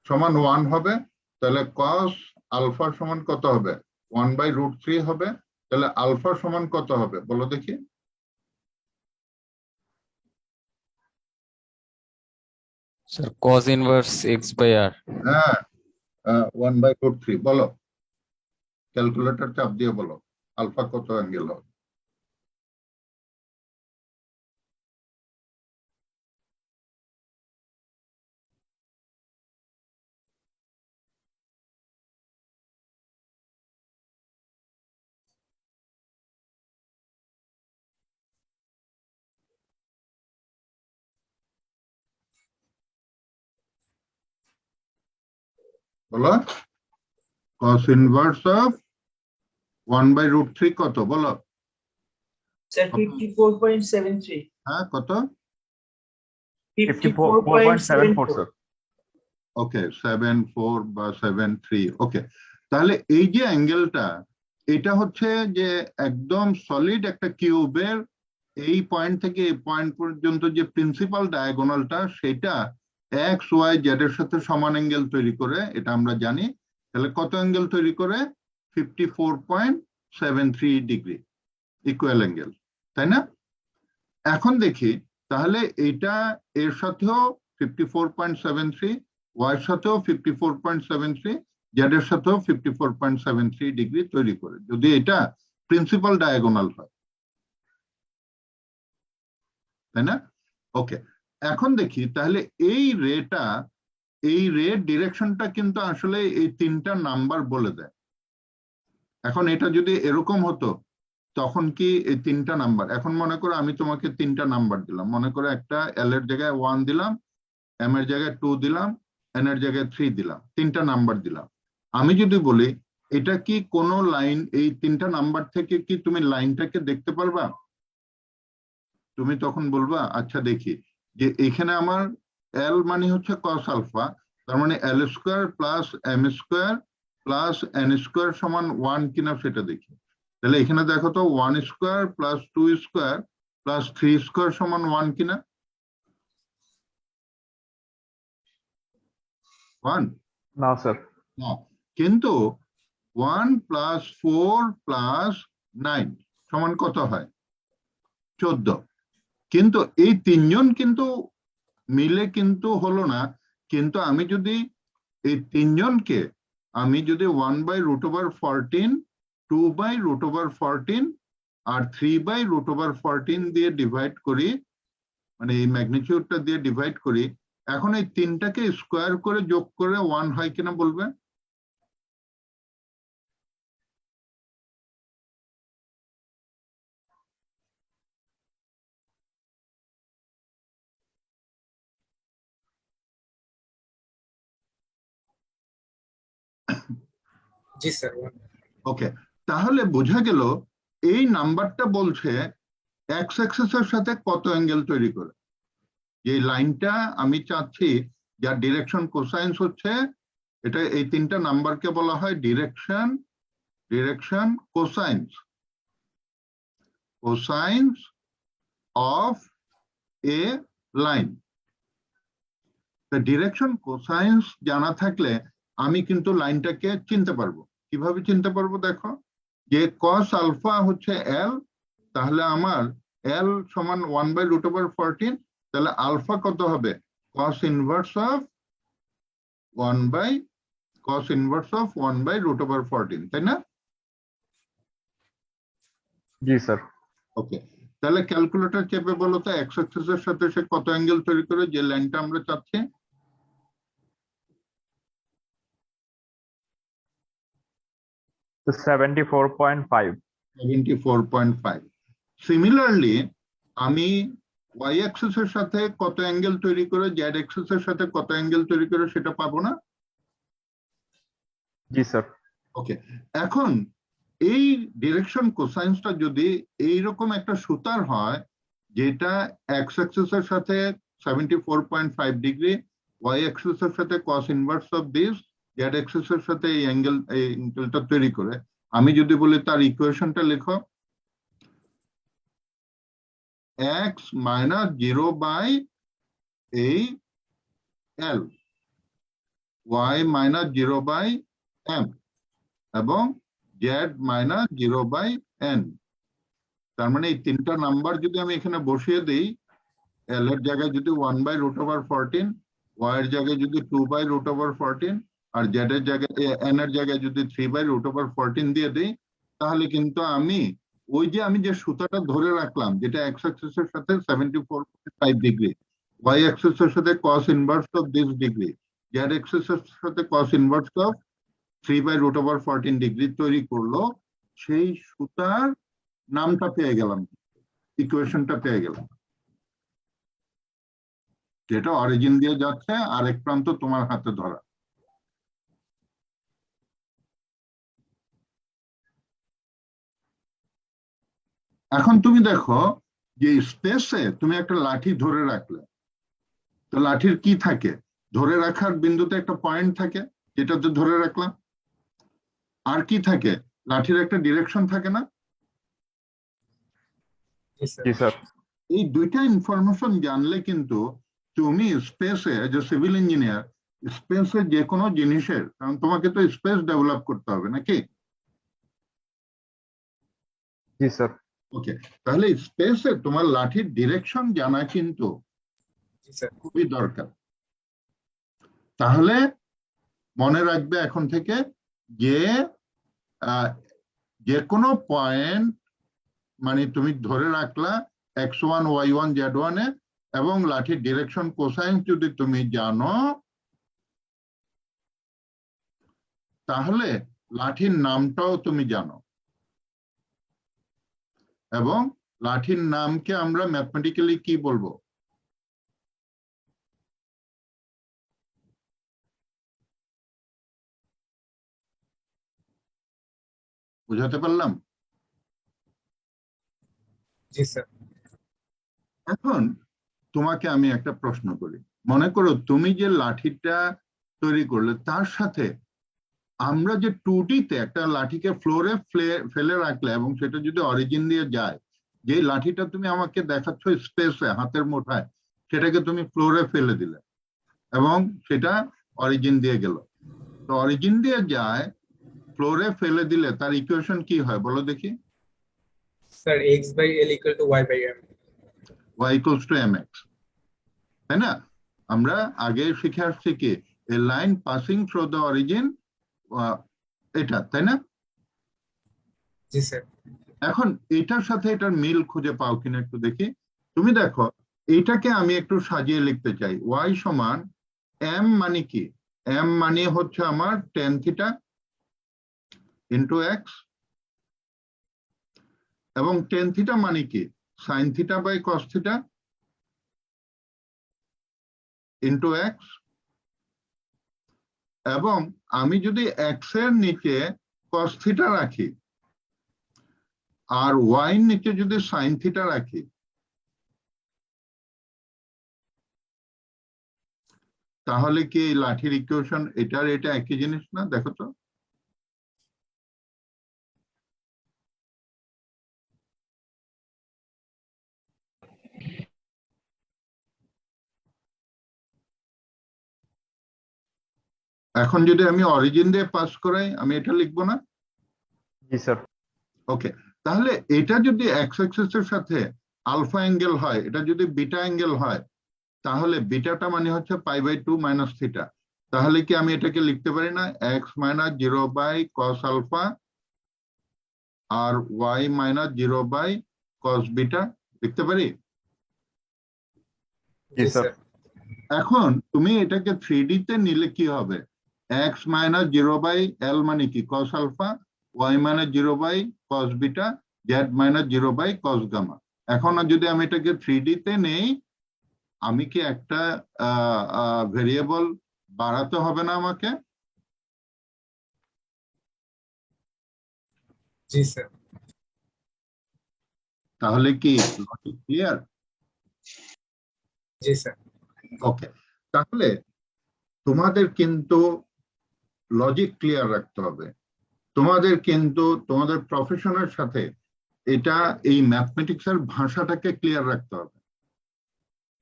সমান 1 হবে, তাহলে কস আলফা সমান কত হবে? 1/√3 হবে। তাহলে আলফা সমান কত হবে বলো দেখি? Sir, cos inverse x by r. হ্যাঁ, 1/√3 বলো, ক্যালকুলেটর চাপ দিয়ে বলো আলফা কত অ্যাঙ্গেল হবে? বলো, cos ইনভার্স অফ 1/√3 কত বলো? Sir, 54.73. হ্যাঁ, কত? 54.74 sir. ওকে, 7.4 বা 7.3। ওকে, তাহলে এই যে অ্যাঙ্গেলটা, এটা হচ্ছে যে একদম সলিড একটা কিউবের এই পয়েন্ট থেকে এই পয়েন্ট পর্যন্ত যে প্রিন্সিপাল ডায়াগোনালটা, সেটা এক্স ওয়াই জেড এর সাথে সমান অ্যাঙ্গেল তৈরি করে, এটা আমরা জানি। তাহলে কত অ্যাঙ্গেল তৈরি করে? 54.73 ডিগ্রি ইকুয়াল অ্যাঙ্গেল, তাই না? এখন দেখি তাহলে এটা এর সাথেও 54.73, ওয়াই এর সাথেও 54.73, জেড এর সাথেও 54.73 ডিগ্রি তৈরি করে, যদি এটা প্রিন্সিপাল ডায়াগোনাল হয়, তাই না? ওকে, এখন দেখি তাহলে এই রে ডিরেকশনটা কিন্তু আসলে এই তিনটা নাম্বার বলে দেয়। এখন এটা যদি এরকম হতো, তখন কি এই তিনটা নাম্বার, এখন মনে করো আমি তোমাকে তিনটা নাম্বার দিলাম, মনে করো একটা এল এর জায়গায় 1 দিলাম, এম এর জায়গায় 2 দিলাম, এন এর জায়গায় 3 দিলাম, তিনটা নাম্বার দিলাম। আমি যদি বলি এটা কি কোনো লাইন, এই তিনটা নাম্বার থেকে কি তুমি লাইনটাকে দেখতে পারবা? তুমি তখন বলবা আচ্ছা দেখি, যে এখানে আমার এল মানে হচ্ছে কস আলফা, তার মানে l square plus m square plus n square সমান 1 কিনা সেটা দেখি। তাহলে এখানে দেখো তো 1 square plus 2 square plus 3 square সমান 1 কিনা? 1 No sir. না, কিন্তু 1 প্লাস 4 প্লাস 9 সমান কত হয়? 14। কিন্তু এই তিনজন কিন্তু মিলে কিন্তু হলো না। কিন্তু আমি যদি এই তিনজনকে আমি যদি 1/√14, 2/√14 আর 3/√14 দিয়ে ডিভাইড করি, মানে এই ম্যাগনিটিউডটা দিয়ে ডিভাইড করি, এখন এই তিনটাকে স্কোয়ার করে যোগ করে 1 হয় কিনা বলবে? জি স্যার। ওকে, তাহলে বোঝা গেল এই নাম্বারটা বলছে এক্স অ্যাক্সিস এর সাথে কত অ্যাঙ্গেল তৈরি করে। যে লাইনটা আমি চাচ্ছি, যার ডিরেকশন কোসাইন্স হচ্ছে, এটা এই তিনটা নাম্বারকে বলা হয় direction cosines of a line. Direction cosines জানা থাকলে আমি কিন্তু লাইনটাকে চিনতে পারবো। কিভাবে চিনতে পারবো? দেখো, যে কস আলফা হচ্ছে এল, তাহলে আমার এল সমান 1/√14, তাহলে আলফা কত হবে? কস ইনভার্স অফ 1/√14, তাই না? জি স্যার। ওকে, তাহলে ক্যালকুলেটর চেপে বলো তো এক্স অ্যাক্সিস এর সাথে সে কত অ্যাঙ্গেল তৈরি করে, যে লাইনটা আমরা চাচ্ছি? তো 74.5. 74.5। সিমিলারলি আমি ওয়াই অ্যাক্সিস এর সাথে কত অ্যাঙ্গেল তৈরি করে, জেড অ্যাক্সিস এর সাথে কত অ্যাঙ্গেল তৈরি করে সেটা পাবো না? জি স্যার। ওকে, এখন এই ডিরেকশন কোসাইন্সটা যদি এইরকম একটা সুতার হয়, যেটা এক্স অ্যাক্সিস এর সাথে 74.5 ডিগ্রি, ওয়াই অ্যাক্সিস এর সাথে cos inverse of this, Z Axis এর সাথে এই অ্যাঙ্গেলটা তৈরি করে, আমি যদি বলি তার ইকুয়েশনটা লেখো। এক্স মাইনাস 0 বাই এই এল, ওয়াই মাইনাস 0 বাই এম এবং জেড মাইনাস 0 বাই এন। তার মানে এই তিনটা নাম্বার যদি আমি এখানে বসিয়ে দিই, এল এর জায়গায় যদি 1/√14, ওয়াই এর জায়গায় যদি 2/√14, আর জেড এর জায়গায় এন এর জায়গায় যদি 3/√14 দিয়ে দিই, তাহলে কিন্তু আমি ওই যে আমি যে সুতাটা ধরে রাখলাম, যেটা এক্স অ্যাক্সিস এর সাথে 74.5 ডিগ্রি, ওয়াই অ্যাক্সিস এর সাথে cos inverse of this degree, Z Axis এর সাথে cos ইনভার্স অফ 3/√14 ডিগ্রি তৈরি করলো, সেই সুতার নামটা পেয়ে গেলাম, ইকুয়েশনটা পেয়ে গেলাম, যেটা অরিজিন দিয়ে যাচ্ছে, আরেক প্রান্ত তোমার হাতে ধরা। এখন তুমি দেখো যে স্পেসে তুমি একটা লাঠি ধরে রাখলে, তো লাঠির কি থাকে? ধরে রাখার বিন্দুতে একটা পয়েন্ট থাকে, যেটাতে ধরে রাখলাম। আর কি থাকে? লাঠির একটা ডিরেকশন থাকে না? জি স্যার। জি স্যার। এই দুইটা ইনফরমেশন জানলে কিন্তু তুমি স্পেসে, এজ এ সিভিল ইঞ্জিনিয়ার, স্পেসে যে কোনো জিনিসের, কারণ তোমাকে তো স্পেস ডেভেলপ করতে হবে নাকি? জি স্যার। ওকে, তাহলে স্পেসে তোমার লাঠির ডিরেকশন জানা কিন্তু জি স্যার। খুবই দরকার। তাহলে মনে রাখবে এখন থেকে যে যে কোনো পয়েন্ট, মানে তুমি ধরে রাখলা x1 y1 z1 এ, এবং লাঠির ডিরেকশন কোসাইন যদি তুমি জানো, তাহলে লাঠির নামটাও তুমি জানো, এবং লাঠির নামকে আমরা ম্যাথমেটিক্যালি কি বলবো? বুঝাতে পারলাম? জি স্যার। এখন তোমাকে আমি একটা প্রশ্ন করি, মনে করো তুমি যে লাঠিটা তৈরি করলে, তার সাথে আমরা যে 2D তে একটা লাঠিকে ফ্লোরে ফেলে রাখলে, এবং সেটা যদি অরিজিন দিয়ে যায়, যে লাঠিটা তুমি আমাকে দেখাচ্ছ স্পেসে হাতের মুঠায়, সেটাকে তুমি ফ্লোরে ফেলে দিলে এবং সেটা অরিজিন দিয়ে গেল। তো অরিজিন দিয়ে যায়, ফ্লোরে ফেলে দিলে তার ইকুয়েশন কি হয় বলো দেখি? Sir x/l = y/m। y = mx, তাই না? আমরা আগে শিখে আসছি কি, a line passing through the origin, এটা, তাই না? জি স্যার। এখন এটার সাথে এটার মিল খুঁজে পাও কিনা একটু দেখি। তুমি দেখো, এইটাকে আমি একটু সাজিয়ে লিখতে চাই। y সমান m মানে কি? m মানে হচ্ছে আমার tan থিটা ইন্টু x, এবং tan থিটা মানে কি? sin theta by cos theta into x, এবং আমি যদি x এর নিচে cos থিটা রাখি আর y এর নিচে যদি sin থিটা রাখি, তাহলে কি এই লাঠির ইকুয়েশন এটার এটা একই জিনিস না? দেখো তো। এখন যদি আমি অরিজিন দিয়ে পাস করাই, আমি এটা লিখবো না? জি স্যার। ওকে, তাহলে এটা যদি এক্স অ্যাক্সিস এর সাথে আলফা অ্যাঙ্গেল হয়, এটা যদি বিটা অ্যাঙ্গেল হয়, তাহলে বিটাটা মানে হচ্ছে π/2 মাইনাস থিটা। তাহলে কি আমি এটাকে লিখতে পারি না x - 0 বাই cos আলফা আর y - 0 বাই cos বিটা লিখতে পারি? জি স্যার। এখন তুমি এটাকে 3D তে নিলে কি হবে? x - 0 বাই l মানে কি? cos alpha, y - 0 by cos beta, z - 0 by cos gamma. এখন যদি আমি এটাকে 3D তে নেই, আমি কি একটা ভেরিয়েবল বাড়াতে হবে না আমাকে? জি স্যার। তাহলে কি লজিক ক্লিয়ার? জি স্যার। ওকে, তাহলে তোমাদের কিন্তু লজিক ক্লিয়ার রাখতে হবে। তোমাদের কিন্তু তোমাদের প্রফেশনের সাথে এটা এই ম্যাথমেটিক্সের ভাষাটাকে ক্লিয়ার রাখতে হবে,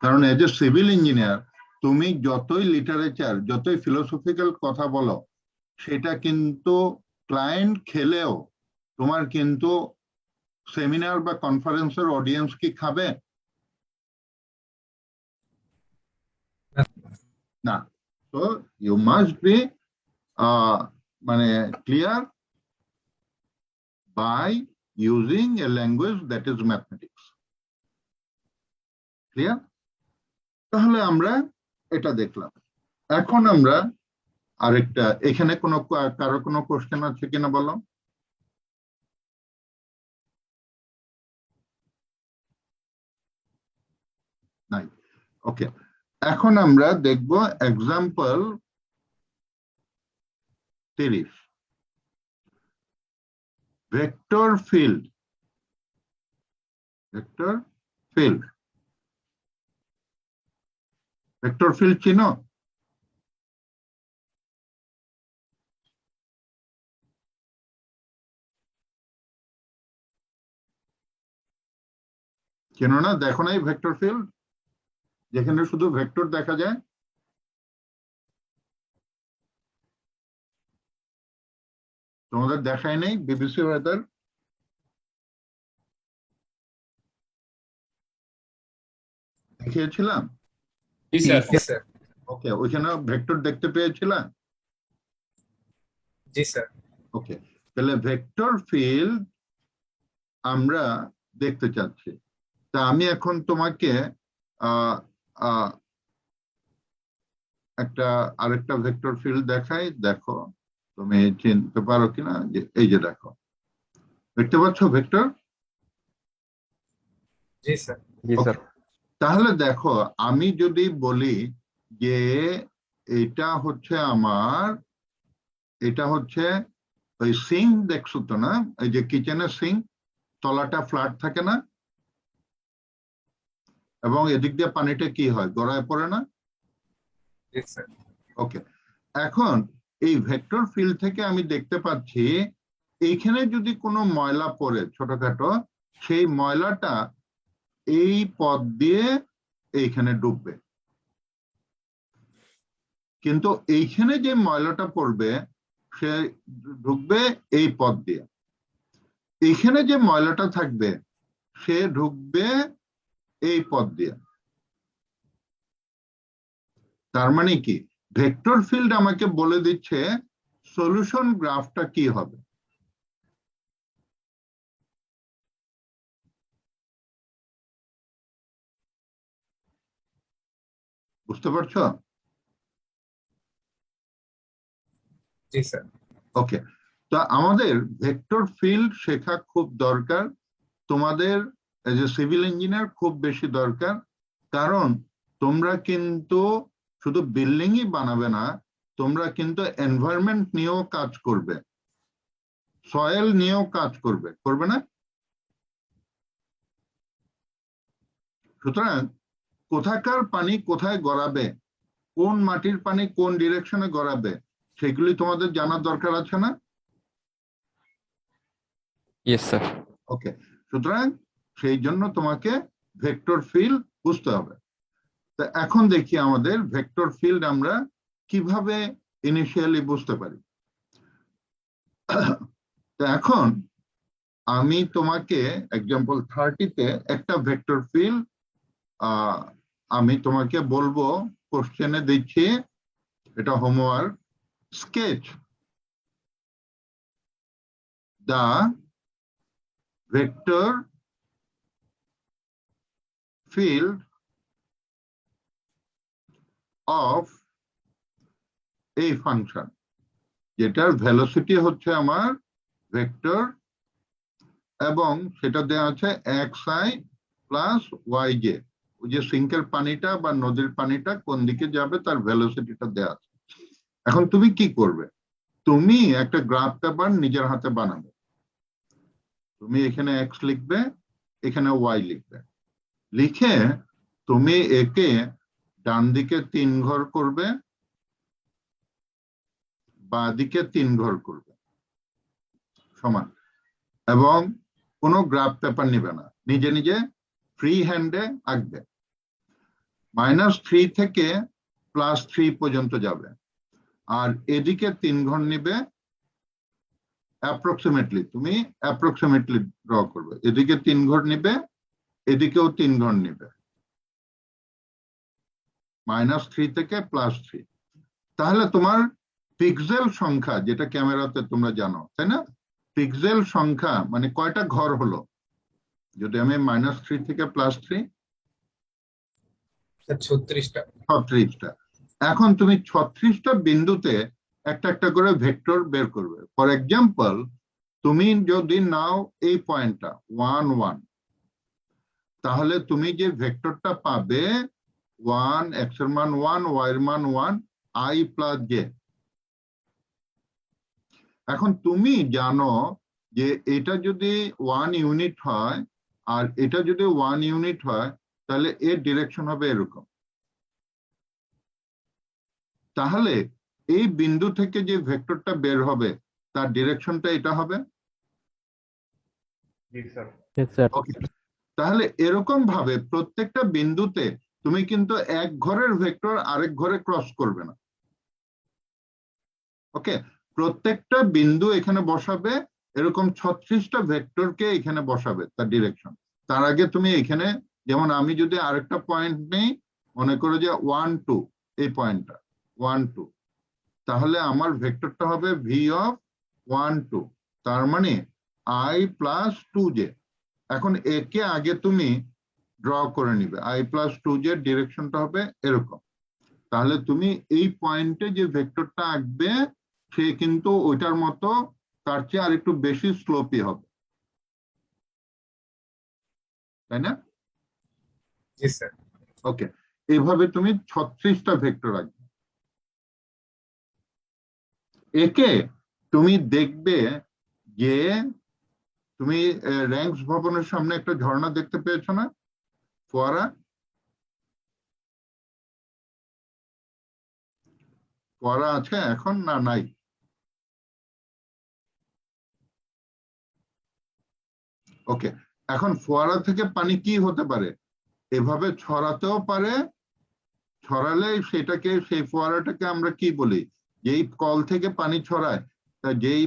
কারণ এজ এ সিভিল ইঞ্জিনিয়ার তুমি যতই লিটারেচার যতই ফিলোসফিক্যাল কথা বলো, সেটা কিন্তু ক্লায়েন্ট খেলেও তোমার কিন্তু সেমিনার বা কনফারেন্সের অডিয়েন্স কি খাবে? না। তো ইউ মাস্ট বি মানে clear by using a language that is mathematics. Clear? তাহলে আমরা এটা দেখলাম। এখন আমরা আরেকটা, এখানে কারো কোনো কোশ্চেন আছে কিনা বলো? নাই। ওকে, এখন আমরা দেখব example 30, vector field. Vector field, vector field চিনো? চেনো না? দেখো নাই ভেক্টর ফিল্ড, যেখানে শুধু ভেক্টর দেখা যায়? তোমাদের দেখায় নেই বিবিসি ওয়েদার? দেখিয়েছিলাম? জি স্যার। জি স্যার। ওকে, ওইখানে ভেক্টর দেখতে পেয়েছিলাম? জি স্যার। ওকে, তাহলে ভেক্টর ফিল্ড আমরা দেখতে চাচ্ছি। তা আমি এখন তোমাকে আরেকটা ভেক্টর ফিল্ড দেখাই, দেখো তুমি চিনতে পারো কিনা। এই যে দেখো, দেখতে পাচ্ছ ভেক্টর? জি স্যার। জি স্যার। তাহলে দেখো, আমি যদি বলি যে এটা হচ্ছে ওই সিঙ্ক, দেখছো তো না? এই যে কিচেনের সিঙ্ক, তলাটা ফ্ল্যাট থাকে না, এবং এদিক দিয়ে পানিটা কি হয়, গড়ায় পড়ে না? জি স্যার। ওকে, এখন এই ভেক্টর ফিল্ড থেকে আমি দেখতে পাচ্ছি এইখানে যদি কোনো ময়লা পড়ে ছোটখাটো, সেই ময়লাটা এই পথ দিয়ে এইখানে ডুববে। কিন্তু এইখানে যে ময়লাটা পড়বে সে ঢুকবে এই পথ দিয়ে। এইখানে যে ময়লাটা থাকবে সে ঢুকবে এই পথ দিয়ে। তার মানে কি, ভেক্টর ফিল্ড আমাকে বলে দিচ্ছে সলিউশন গ্রাফটা কি হবে। বুঝতে পারছো? জি স্যার। ওকে, তো আমাদের ভেক্টর ফিল্ড শেখা খুব দরকার, তোমাদের এজ এ সিভিল ইঞ্জিনিয়ার খুব বেশি দরকার। কারণ তোমরা কিন্তু শুধু বিল্ডিংই বানাবে না, তোমরা কিন্তু এনভায়রনমেন্ট নিয়েও কাজ করবে, সয়েল নিয়েও কাজ করবে না? সুতরাং কোথাকার পানি কোথায় গড়াবে, কোন মাটির পানি কোন ডিরেকশনে গড়াবে, সেগুলি তোমাদের জানার দরকার আছে না? Yes, sir. ওকে, সুতরাং সেই জন্য তোমাকে ভেক্টর ফিল্ড বুঝতে হবে। তো এখন দেখি আমাদের ভেক্টর ফিল্ড আমরা কিভাবে ইনিশিয়ালি বুঝতে পারি। তো এখন আমি তোমাকে এক্সাম্পল 30-তে একটা ভেক্টর ফিল্ড আমি তোমাকে বলবো, কোশ্চেনে দিচ্ছি, এটা homework. Sketch the vector field of a function, যেটার ভেলোসিটি হচ্ছে আমার ভেক্টর, এবং সেটা দেওয়া আছে xi প্লাস yj। ওই যে সিঙ্কের পানিটা বা নদীর পানিটা কোন দিকে যাবে তার ভেলোসিটিটা দেওয়া আছে। এখন তুমি কি করবে? তুমি একটা গ্রাফ পেপার নিজের হাতে বানাবে। তুমি এখানে x লিখবে, এখানে y লিখবে, লিখে তুমি একে ডান দিকে 3 ঘর করবে, বাঁ দিকে 3 ঘর করবে সমান, এবং কোনো গ্রাফ পেপার নিবে না, নিজে নিজে ফ্রি হ্যান্ডে আঁকবে। -3 থেকে +3 পর্যন্ত যাবে, আর এদিকে 3 ঘর নিবে। অ্যাপ্রক্সিমেটলি তুমি অ্যাপ্রক্সিমেটলি ড্র করবে, এদিকে 3 ঘর নিবে, এদিকেও 3 ঘর নিবে, -3 থেকে +3। তাহলে তোমার পিক্সেল সংখ্যা, যেটা ক্যামেরাতে তোমরা জানো তাই না, পিক্সেল সংখ্যা মানে কয়টা ঘর হলো, যদি আমি -3 থেকে +3, স্যার 36টা। 36টা। এখন তুমি 36টা বিন্দুতে একটা একটা করে ভেক্টর বের করবে। ফর এক্সাম্পল, তুমি যদি নাও এই পয়েন্টটা 1 1, তাহলে তুমি যে ভেক্টরটা পাবে 1, x এর মান 1, y এর মান 1, i + j। এখন তুমি জানো যে এটা যদি 1 ইউনিট হয় আর এটা যদি 1 ইউনিট হয়, তাহলে এর ডিরেকশন হবে এরকম। তাহলে এই বিন্দু থেকে যে ভেক্টরটা বের হবে তার ডিরেকশনটা এটা হবে। জি স্যার। Yes, sir. ওকে, তাহলে এরকম ভাবে প্রত্যেকটা বিন্দুতে তুমি কিন্তু এক ঘরের ভেক্টর আরেক ঘরে ক্রস করবে না। ওকে, প্রত্যেকটা বিন্দু এখানে বসাবে, এরকম 36টা ভেক্টরকে এখানে বসাবে তার ডিরেকশন। তার আগে তুমি এখানে, যেমন আমি যদি আরেকটা পয়েন্ট নেই, মনে করো যে 1 2, এই পয়েন্টটা 1 2, তাহলে আমার ভেক্টরটা হবে v of 1 2, তার মানে i + 2j। এখন একে আগে তুমি ড্র করে নিবে, i + 2j ডিরেকশনটা হবে এরকম। তাহলে তুমি এই পয়েন্টে যে ভেক্টরটা আঁকবে সে কিন্তু ওইটার মতো, তার চেয়ে আর একটু বেশি স্লোপি হবে, তাই না? জি স্যার। ওকে, এইভাবে তুমি 36টা ভেক্টর আঁকবে। একে তুমি দেখবে যে তুমি র্যাঙ্কস ভবনের সামনে একটা ঝর্ণা দেখতে পেয়েছো না, ফোয়ারা? ফোয়ারা আছে এখন না নাই? ওকে, এখন ফোয়ারা থেকে পানি কি হতে পারে, এভাবে ছড়াতেও পারে, ছড়ালে সেটাকে, সেই ফোয়ারাটাকে আমরা কি বলি, যেই কল থেকে পানি ছড়ায়, যেই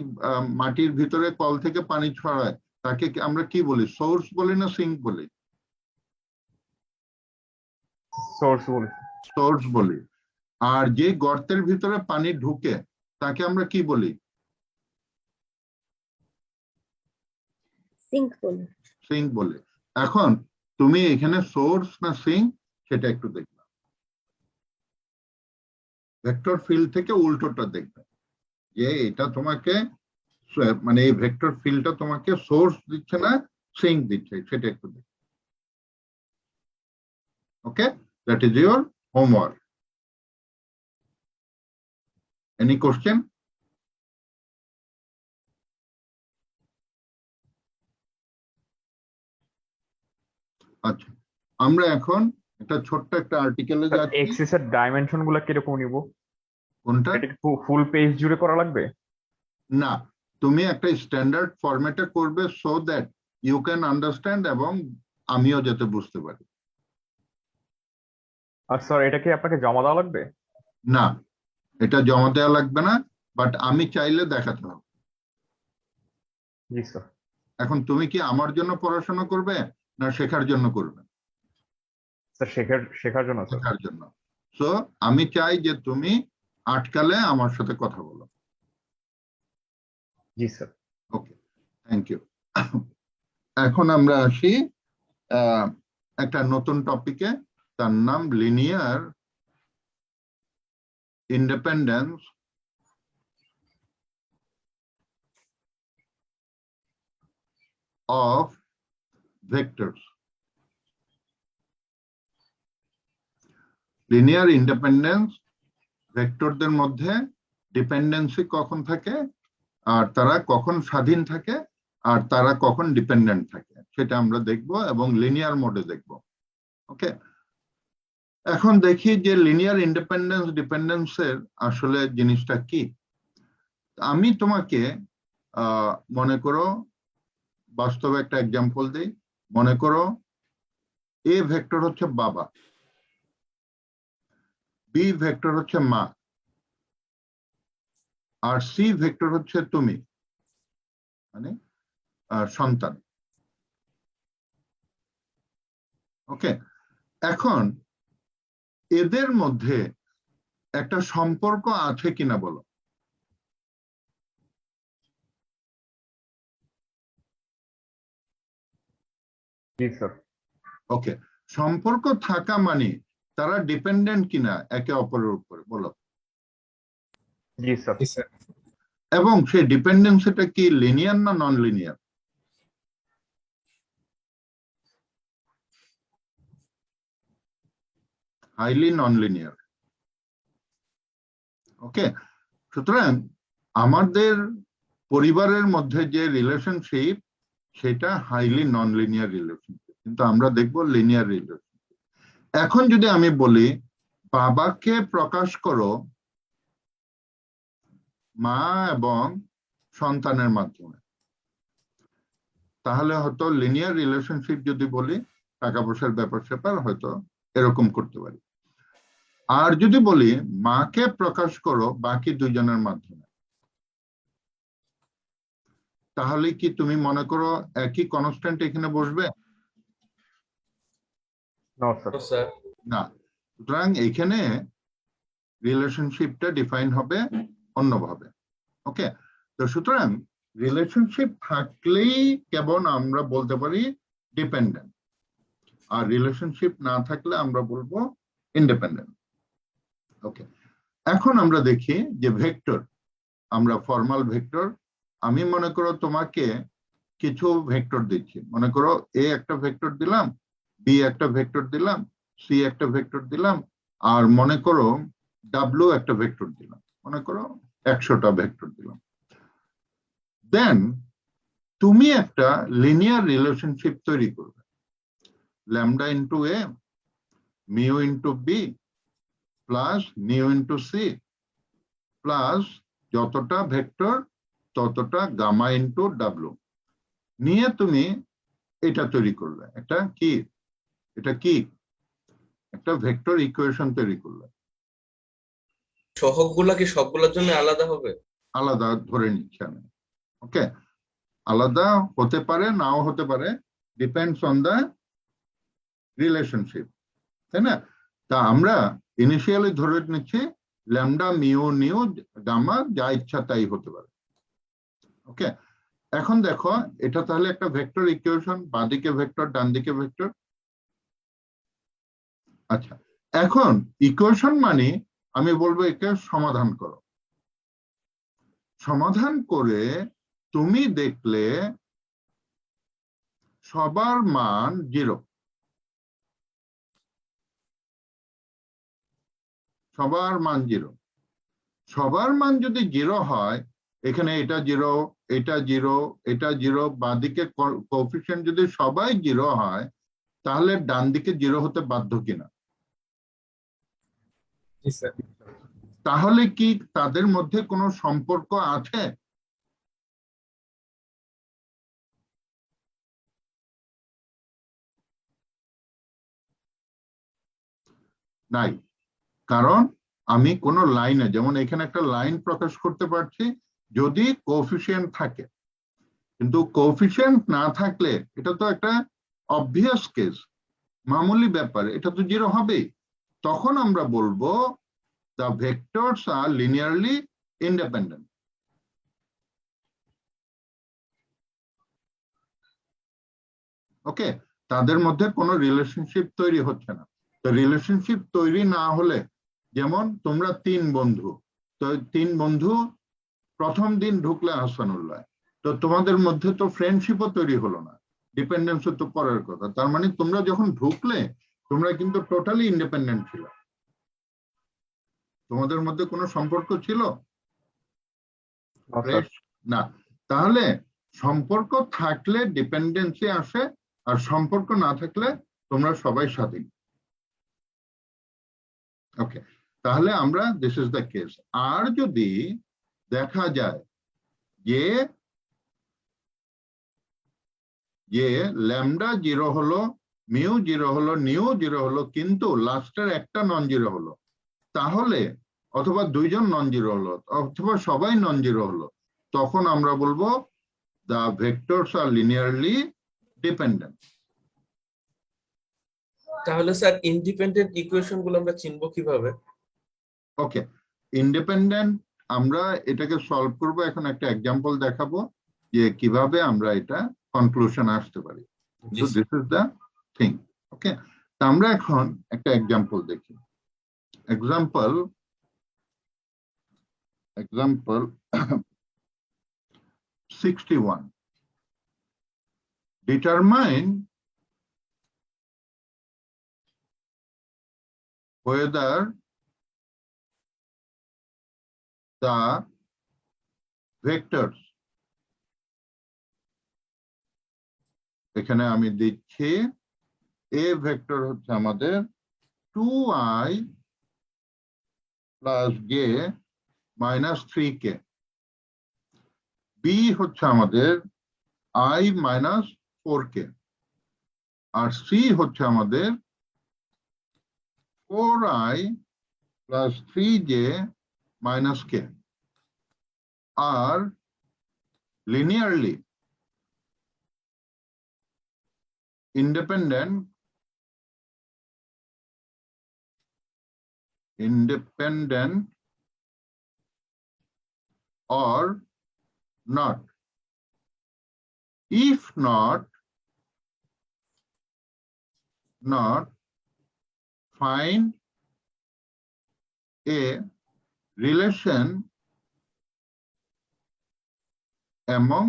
মাটির ভিতরে কল থেকে পানি ছড়ায় তাকে আমরা কি বলি, সোর্স বলি না সিঙ্ক বলি? সোর্স বলি। সোর্স বলি। আর যে গর্তের ভিতরে পানি ঢুকে তাকে আমরা কি বলি? সিঙ্ক বলি। সিঙ্ক বলি। এখন তুমি এখানে সোর্স না সিঙ্ক সেটা একটু দেখবে, ভেক্টর ফিল্ড থেকে উল্টোটা দেখবে, যে এটা তোমাকে মানে এই ভেক্টর ফিল্ডটা তোমাকে সোর্স দিচ্ছে না সিঙ্ক দিচ্ছে, সেটা একটু দেখবে। Okay, that is your homework. Any question? আচ্ছা, আমরা এখন একটা ছোট্ট একটা আর্টিকেলে যাচ্ছি। এক্সেস এর ডাইমেনশন গুলা কিরকম নিব? কোনটা? এটা ফুল পেজ জুড়ে করা লাগবে? না, তুমি একটা স্ট্যান্ডার্ড ফরম্যাটে করবে, so that you can understand, এবং আমিও যাতে বুঝতে পারি। আর স্যার এটা কি আপনাকে জমা দেওয়া লাগবে? না, এটা জমা দেওয়া লাগবে না, বাট আমি চাইলে দেখাতে হবে। জি স্যার। এখন তুমি কি আমার জন্য পড়াশোনা করবে না শেখার জন্য করবে? স্যার শেখার জন্য স্যার। শেখার জন্য। সো আমি চাই যে তুমি আটকালে আমার সাথে কথা বলো। জি স্যার। Okay, thank you. এখন আমরা আসি একটা নতুন টপিকে, তার নাম linear independence of vectors. Linear independence, ভেক্টরদের মধ্যে ডিপেন্ডেন্সি কখন থাকে, আর তারা কখন স্বাধীন থাকে, আর তারা কখন ডিপেন্ডেন্ট থাকে, সেটা আমরা দেখব এবং লিনিয়ার মোডে দেখব। ওকে, এখন দেখি যে লিনিয়ার ইন্ডিপেন্ডেন্স ডিপেন্ডেন্সের আসলে জিনিসটা কি। আমি তোমাকে মনে করো বাস্তবে একটা এক্সাম্পল দিই। মনে করো এ ভেক্টর হচ্ছে বাবা, বি ভেক্টর হচ্ছে মা, আর সি ভেক্টর হচ্ছে তুমি, মানে সন্তান। ওকে, এখন এদের মধ্যে একটা সম্পর্ক আছে কিনা বলো। জি স্যার। ওকে, সম্পর্ক থাকা মানে তারা ডিপেন্ডেন্ট কিনা একে অপরের উপরে বলো। জি স্যার। জি স্যার। এবং সেই ডিপেন্ডেন্সিটা কি লিনিয়ার না non linear? Highly non linear. Okay, সুতরাং আমাদের পরিবারের মধ্যে যে রিলেশনশিপ সেটা হাইলি নন লিনিয়ার রিলেশনশিপ, কিন্তু আমরা দেখব লিনিয়ার রিলেশনশিপ। এখন যদি আমি বলি বাবাকে প্রকাশ করো মা এবং সন্তানের মাধ্যমে, তাহলে হয়তো লিনিয়ার রিলেশনশিপ যদি বলি টাকা পয়সার ব্যাপার স্যাপার হয়তো এরকম করতে পারি। আর যদি বলি মাকে প্রকাশ করো বাকি দুইজনের মাধ্যমে, তাহলে কি তুমি মনে করো একই কনস্ট্যান্ট এখানে বসবে? No sir. স্যার। না। সুতরাং এখানে রিলেশনশিপটা ডিফাইন হবে অন্যভাবে। ওকে, তো সুতরাং রিলেশনশিপ থাকলেই কেবল আমরা বলতে পারি ডিপেন্ডেন্ট, আর রিলেশনশিপ না থাকলে আমরা বলবো ইন্ডিপেন্ডেন্ট। ওকে, এখন আমরা দেখি যে ভেক্টর, আমরা ফর্মাল ভেক্টর, আমি মনে করো তোমাকে কিছু ভেক্টর দিচ্ছি, মনে করো এ একটা ভেক্টর দিলাম, বি একটা ভেক্টর দিলাম, সি একটা ভেক্টর দিলাম, আর মনে করো ডাব্লিউ একটা ভেক্টর দিলাম, মনে করো 100টা ভেক্টর দিলাম। দেন তুমি একটা লিনিয়ার রিলেশনশিপ তৈরি করবে, lambda into A mu into B plus mu into C plus যতটা ভেক্টর ততটা গামা ইন্টু ডাব্লিউ নিয়ে তুমি এটা তৈরি করলে। একটা কি, এটা কি একটা ভেক্টর ইকুয়েশন তৈরি করলে। সহগগুলা কি সবগুলোর জন্য আলাদা হবে? আলাদা ধরে নিচ্ছি আমি। ওকে, আলাদা হতে পারে নাও হতে পারে, ডিপেন্ডস অন দা রিলেশনশিপ, তাই না? তা আমরা ইনিশিয়ালি ধরে নিচ্ছি ল্যামডা মিউ নিউ গামা যা ইচ্ছা তাই হতে পারে। ওকে, এখন দেখো এটা তাহলে একটা ভেক্টর ইকুয়েশন, বাঁদিকে ভেক্টর ডান দিকে ভেক্টর। আচ্ছা, এখন ইকুয়েশন মানে আমি বলবো একে সমাধান করো। সমাধান করে তুমি দেখলে সবার মান 0, সবার মান 0। সবার মান যদি 0 হয়, এখানে এটা 0, এটা 0, এটা 0, বাঁদিকে কোএফিসিয়েন্ট যদি সবাই 0 হয়, তাহলে ডান দিকে 0 হতে বাধ্য কিনা? জি স্যার। তাহলে কি তাদের মধ্যে কোনো সম্পর্ক আছে? নাই, কারণ আমি কোনো লাইনে, যেমন এখানে একটা লাইন প্রকাশ করতে পারছি যদি কোএফিসিয়েন্ট থাকে, কিন্তু কোএফিসিয়েন্ট না থাকলে এটা তো একটা অবভিয়াস কেস, মামুলি ব্যাপার, এটা তো 0 হবেই। তখন আমরা বলবো the vectors are linearly independent. ওকে, তাদের মধ্যে কোনো রিলেশনশিপ তৈরি হচ্ছে না। তো রিলেশনশিপ তৈরি না হলে, যেমন তোমরা 3 বন্ধু, তো 3 বন্ধু প্রথম দিন ঢুকলে আহসানুল্লাহ, তো তোমাদের মধ্যে তো ফ্রেন্ডশিপও তৈরি হলো না, ডিপেন্ডেন্স তো পরের কথা। তার মানে তোমরা যখন ঢুকলে তোমরা কিন্তু টোটালি ইন্ডিপেন্ডেন্ট ছিল, তোমাদের মধ্যে কোনো সম্পর্ক ছিল না। তাহলে সম্পর্ক থাকলে ডিপেন্ডেন্সি আসে, আর সম্পর্ক না থাকলে তোমরা সবাই স্বাধীন। ওকে, তাহলে আমরা দিস ইজ দ্য কেস। আর যদি দেখা যায় যে যে ল্যামডা 0 হলো, মিউ 0 হলো, নিউ 0 হলো, কিন্তু লাস্টের একটা নন জিরো হলো, তাহলে অথবা দুইজন নন জিরো হলো অথবা সবাই নন জিরো হলো, তখন আমরা বলবো the vectors are linearly dependent. তাহলে স্যার ইন্ডিপেন্ডেন্ট ইকুয়েশন গুলো আমরা চিনবো কিভাবে? ওকে, ইন্ডিপেন্ডেন্ট আমরা এটাকে সলভ করব, এখন একটা এক্সাম্পল দেখাবো যে কিভাবে আমরা এটা কনক্লুশন আসতে পারি। জি, দিস ইজ দ্য থিং। ওকে, আমরা এখন একটা এক্সাম্পল দেখি। Example 61. Determine whether the vectors, এখানে আমি দিচ্ছি a ভেক্টর হচ্ছে আমাদের 2i plus j minus 3k, b হচ্ছে আমাদের i minus 4k, R c হচ্ছে আমাদের 4i plus 3j minus k, আর linearly independent or not. If not, find a relation among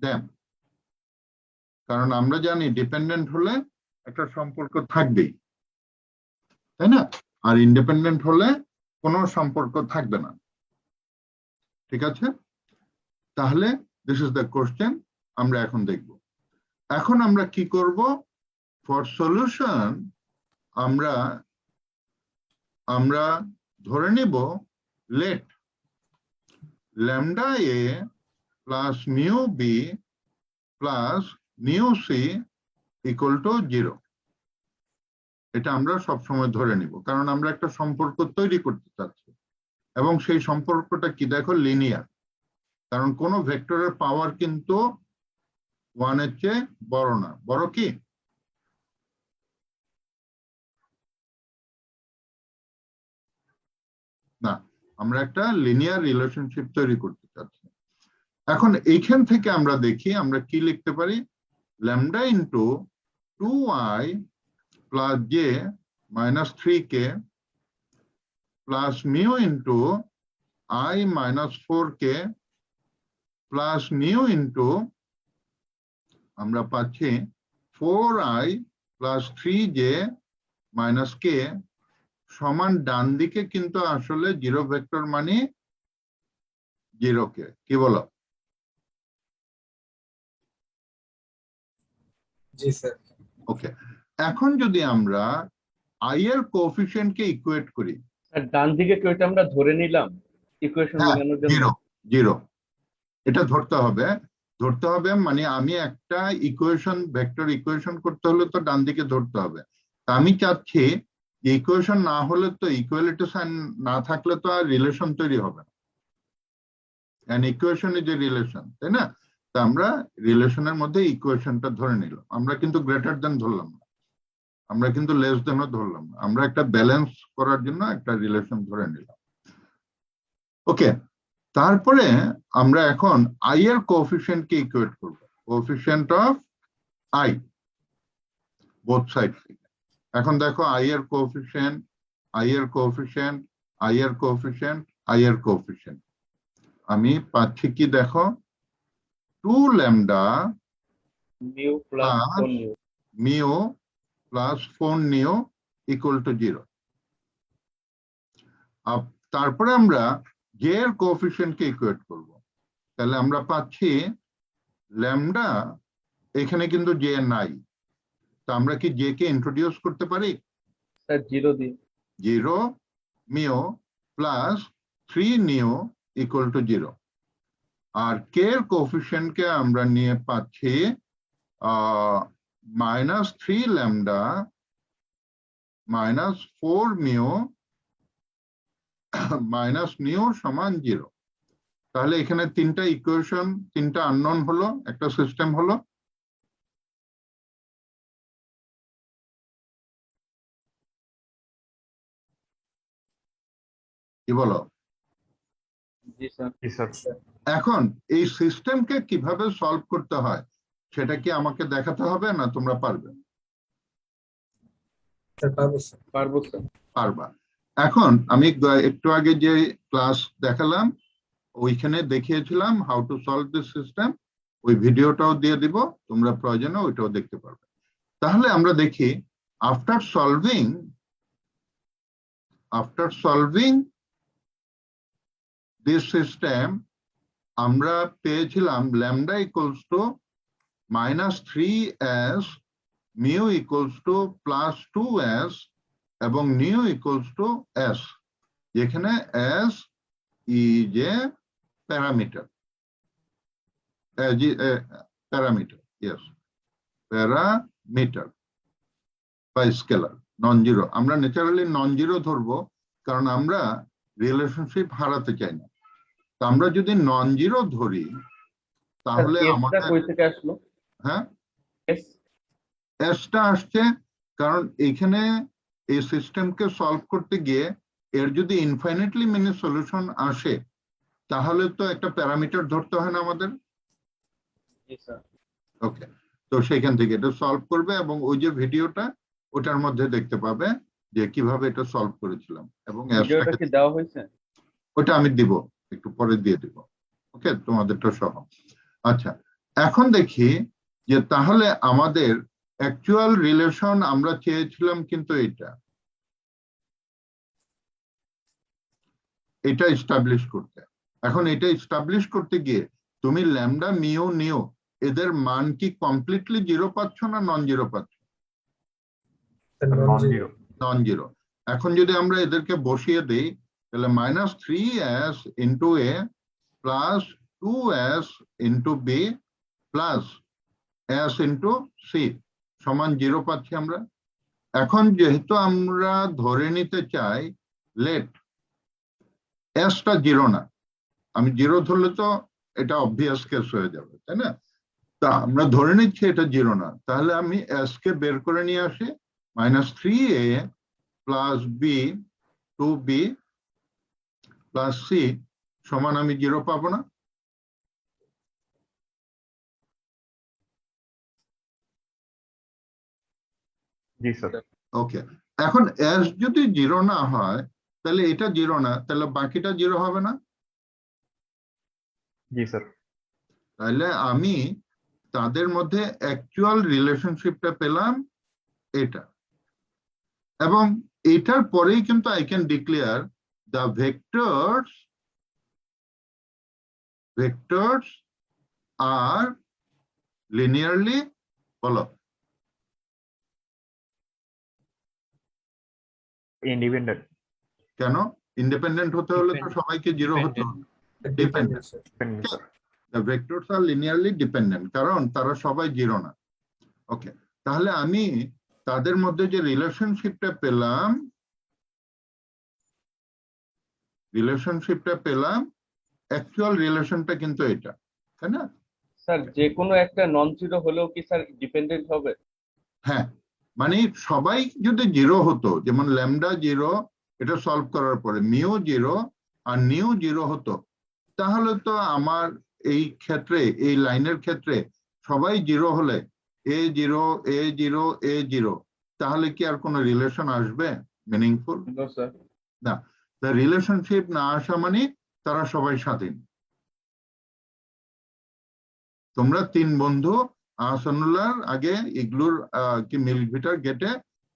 them. কারণ আমরা জানি ডিপেন্ডেন্ট হলে একটা সম্পর্ক থাকবেই, তাই না? আর ইন্ডিপেন্ডেন্ট হলে কোনো সম্পর্ক থাকবে না। ঠিক আছে, তাহলে দিস ইজ দ্য কোশ্চেন, আমরা এখন দেখব। এখন আমরা কি করব? ফর সলিউশন আমরা ধরে নিব let lambda A plus mu B plus mu C equal to 0। এটা আমরা সবসময় ধরে নিব, কারণ আমরা একটা সম্পর্ক তৈরি করতে চাচ্ছি, এবং সেই সম্পর্কটা কি দেখো, লিনিয়ার। কারণ কোন ভেক্টরের পাওয়ার কিন্তু 1 এর চেয়ে বড় না। বড় কি? না, আমরা একটা লিনিয়ার রিলেশনশিপ তৈরি করতে চাচ্ছি। এখন এইখান থেকে আমরা দেখি আমরা কি লিখতে পারি। Lambda into 2i plus j minus 3k plus mu into i minus 4k plus mu into আমরা পাচ্ছি 4i plus 3j minus k সমান ডান দিকে কিন্তু আসলে 0 ভেক্টর মানে 0k। কি বলো? জি স্যার। ওকে, এখন যদি আমরা i এর কোএফিসিয়েন্ট কে ইকুয়েট করি, আর ডান দিকে কেউটা আমরা ধরে নিলাম ইকুয়েশন হ্যাঁ, মেলানোর জন্য। 0 এটা ধরতে হবে মানে আমি একটা ইকুয়েশন, ভেক্টর ইকুয়েশন করতে হলে তো ডান দিকে ধরতে হবে। তা আমি চাচ্ছি যে ইকুয়েশন না হলে তো, ইকুয়ালিটি সাইন না থাকলে তো আর রিলেশন তৈরি হবে না। And equation is a relation, তাই না? তা আমরা রিলেশনের মধ্যে ইকুয়েশনটা ধরে নিলাম। আমরা কিন্তু গ্রেটার দেন ধরলাম না, আমরা কিন্তু লেস দেনও ধরলাম না, আমরা একটা ব্যালেন্স করার জন্য একটা রিলেশন ধরে নিলাম। ওকে, তারপরে আমরা এখন i এর কোএফিসিয়েন্ট কে ইকুয়েট করব, coefficient of i both side থেকে। এখন দেখো i এর কোএফিসিয়েন্ট, i এর কোএফিসিয়েন্ট, i এর কোএফিসিয়েন্ট, i এর কোএফিসিয়েন্ট আমি পাচ্ছি কি দেখো, 2 lambda mu plus plus mu plus 4 new equal to 0। তারপরে আমরা j এর কোএফিসিয়েন্ট কে ইকুয়েট করব, তাহলে আমরা পাচ্ছি ল্যামডা, এখানে কিন্তু j নাই, তো আমরা কি j কে ইন্ট্রোডিউস করতে পারি? স্যার 0 দিন। 0 mu plus 3 new equal to 0। আর কে এর কোএফিসিয়েন্টকে আমরা নিয়ে পাচ্ছি -3 ল্যামডা -4 মিউ মাইনাস নিউ সমান 0। তাহলে এখানে তিনটা ইকুয়েশন, তিনটা আননোন হলো, একটা সিস্টেম হলো। কি বলো? জি স্যার। Yes, sir. এখন এই সিস্টেমকে কিভাবে সলভ করতে হয় সেটা কি আমাকে দেখাতে হবে না তোমরা পারবে? স্যার পারবো স্যার। পারবো স্যার। পারবা। এখন আমি একটু আগে যে ক্লাস দেখালাম ওইখানে দেখিয়েছিলাম how to solve this system, ওই ভিডিওটাও দিয়ে দিব, তোমরা প্রয়োজনে ওইটাও দেখতে পারবে। তাহলে আমরা দেখি আফটার সলভিং দিস সিস্টেম আমরা পেয়েছিলাম lambda equals to -3s, mu equals to +2s এবং নিউ ইকুয়ালস টু s, যেখানে s is a parameter. Yes, parameter বা স্কেলার, নন জিরো। আমরা ন্যাচারালি নন জিরো ধরবো কারণ আমরা রিলেশনশিপ হারাতে চাই না। তো আমরা যদি নন জিরো ধরি তাহলে স্যার, আমাদের কই থেকে আসলো? হ্যাঁ এস এসটা আসছে কারণ এখানে এই সিস্টেমকে সলভ করতে গিয়ে এর যদি ইনফাইনাইটলি মেনি সলিউশন আসে তাহলে তো একটা প্যারামিটার ধরতে হয় না আমাদের। জি স্যার। ওকে, তো সেখান থেকে এটা সলভ করবে এবং ওই যে ভিডিওটা ওটার মধ্যে দেখতে পাবে যে কিভাবে এটা সলভ করেছিলাম। এবং ভিডিওটা কি দেওয়া হয়েছে? ওটা আমি দিব, একটু পরে দিয়ে দিব। ওকে, তোমাদেরটা সহ। আচ্ছা, এখন দেখি যে তাহলে আমাদের অ্যাকচুয়াল রিলেশন আমরা চেয়েছিলাম কিন্তু এটা এস্টাবলিশ করতে। এখন এটা এস্টাবলিশ করতে গিয়ে তুমি ল্যামডা মিউ নিউ এদের মান কি কমপ্লিটলি জিরো পাচ্ছ না নন জিরো পাচ্ছ? Non-zero. Non zero. এখন যদি আমরা এদেরকে বসিয়ে দিই তাহলে -3s into a plus 2s into b plus s into c সমান 0 পাচ্ছি আমরা। এখন যেহেতু আমরা ধরে নিতে চাই লেট এসটা জিরো না, আমি জিরো ধরলে তো এটা অবভিয়াস কেস হয়ে যাবে, তাই না? তা আমরা ধরে নিচ্ছি এটা জিরো না, তাহলে আমি এস কে বের করে নিয়ে আসি। -3a plus b 2b plus c সমান আমি জিরো পাবো না? Yes, sir. ওকে, এখন এস যদি জিরো না হয় তাহলে এটা জিরো না, তাহলে বাকিটা জিরো হবে না? Yes, sir. তাহলে আমি তাদের মধ্যে অ্যাকচুয়াল রিলেশনশিপটা পেলাম এটা, এবং এটার পরেই কিন্তু I can declare the vectors are linearly, বলো Independent. কেন? ইন্ডিপেন্ডেন্ট হতে হলে তো সবাইকে জিরো হতে হবে। Dependent, Dependent, sir. the vectors are linearly dependent কারণ তারা সবাই জিরো না। ওকে, তাহলে আমি তাদের মধ্যে যে রিলেশনশিপটা পেলাম অ্যাকচুয়াল রিলেশনটা কিন্তু এটা, তাই না? স্যার, যে কোনো একটা নন জিরো হলেও কি স্যার ডিপেন্ডেন্ট হবে? হ্যাঁ, মানে সবাই যদি জিরো হতো, যেমন ল্যামডা জিরো এটা সলভ করার পরে মিউ জিরো আর নিউ জিরো হতো, তাহলে তো আমার এই ক্ষেত্রে এই লাইনের ক্ষেত্রে সবাই জিরো হলে A zero A zero A zero, তাহলে কি আর কোনো রিলেশন আসবে মিনিংফুল? No sir. না, রিলেশনশিপ না আসা মানে তারা সবাই স্বাধীন। তোমরা তিন বন্ধু আহসানুল্লাহর আগে ইগলুর কি মিল্কভিটার গেটে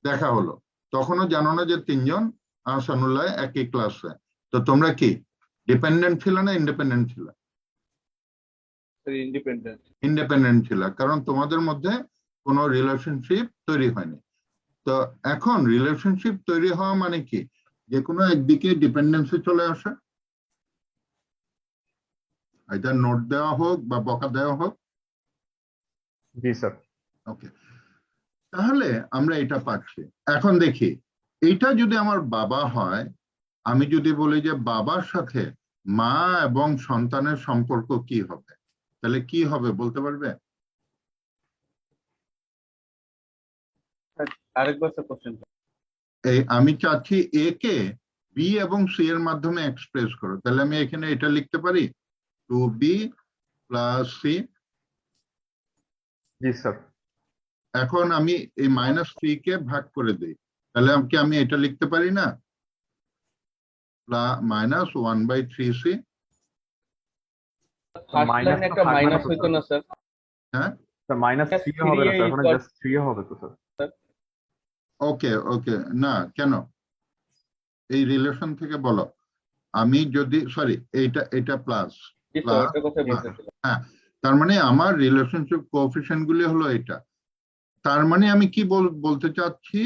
দেখা হলো, তখনও জানো না যে তিনজন আহসানুল্লাহ একই ক্লাসে। তো তোমরা কি ডিপেন্ডেন্ট ছিল না ইন্ডিপেন্ডেন্ট ছিল? ইন্ডিপেন্ডেন্ট। ইন্ডিপেন্ডেন্ট ছিল, কারণ তোমাদের মধ্যে কোনো রিলেশনশিপ তৈরি হয়নি। তো এখন রিলেশনশিপ তৈরি হওয়া মানে কি? যে কোনো একদিকে ডিপেন্ডেন্সি চলে আসে। আইদার নোট দেওয়া হোক বা বকা দেওয়া হোক। জি স্যার। ওকে, তাহলে আমরা এটা পাচ্ছি। এখন দেখি, এইটা যদি আমার বাবা হয়, আমি যদি বলি যে বাবার সাথে মা এবং সন্তানের সম্পর্ক কি হবে, তাহলে কি হবে বলতে পারবে? আরেকবার স্যার কোশ্চেন। এই আমি চাচ্ছি এ কে বি এবং সি এর মাধ্যমে এক্সপ্রেস করো, তাহলে আমি এখানে এটা লিখতে পারি 2b প্লাস সি। জি স্যার। এখন আমি এই -3 কে ভাগ করে দিই, তাহলে আমি এটা লিখতে পারি না, -1/3c। ফার্স্ট মাইনাস লাইনে তো একটা থাকবে না মাইনাস তো হইতো স্যার? না স্যার? হ্যাঁ, স্যার -3 হবে না স্যার, ওখানে জাস্ট 3 হবে তো স্যার। ওকে ওকে, না কেন, এই রিলেশন থেকে বলো। আমি যদি সরি, এটা প্লাস, জি স্যার, ওটার কথা বলতেছিলাম। হ্যাঁ, তার মানে আমার রিলেশনশিপ কোএফিসিয়েন্ট গুলি হলো এটা। তার মানে আমি কি বলতে চাচ্ছি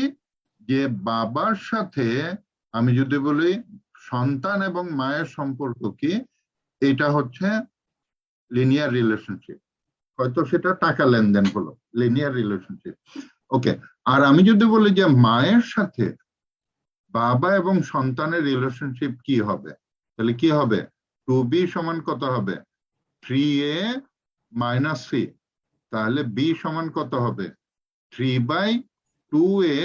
যে বাবার সাথে আমি যদি বলি সন্তান এবং মায়ের সম্পর্ক কি, এটা হচ্ছে লিনিয়ার রিলেশনশিপ। হয়তো সেটা টাকা লেনদেন হলো, লিনিয়ার রিলেশনশিপ। ওকে, আর আমি যদি বলি যে মায়ের সাথে বাবা এবং সন্তানের রিলেশনশিপ কি হবে, তাহলে কি হবে? 2b সমান কত হবে? 3a - c। তাহলে b সমান কত হবে? 3/2a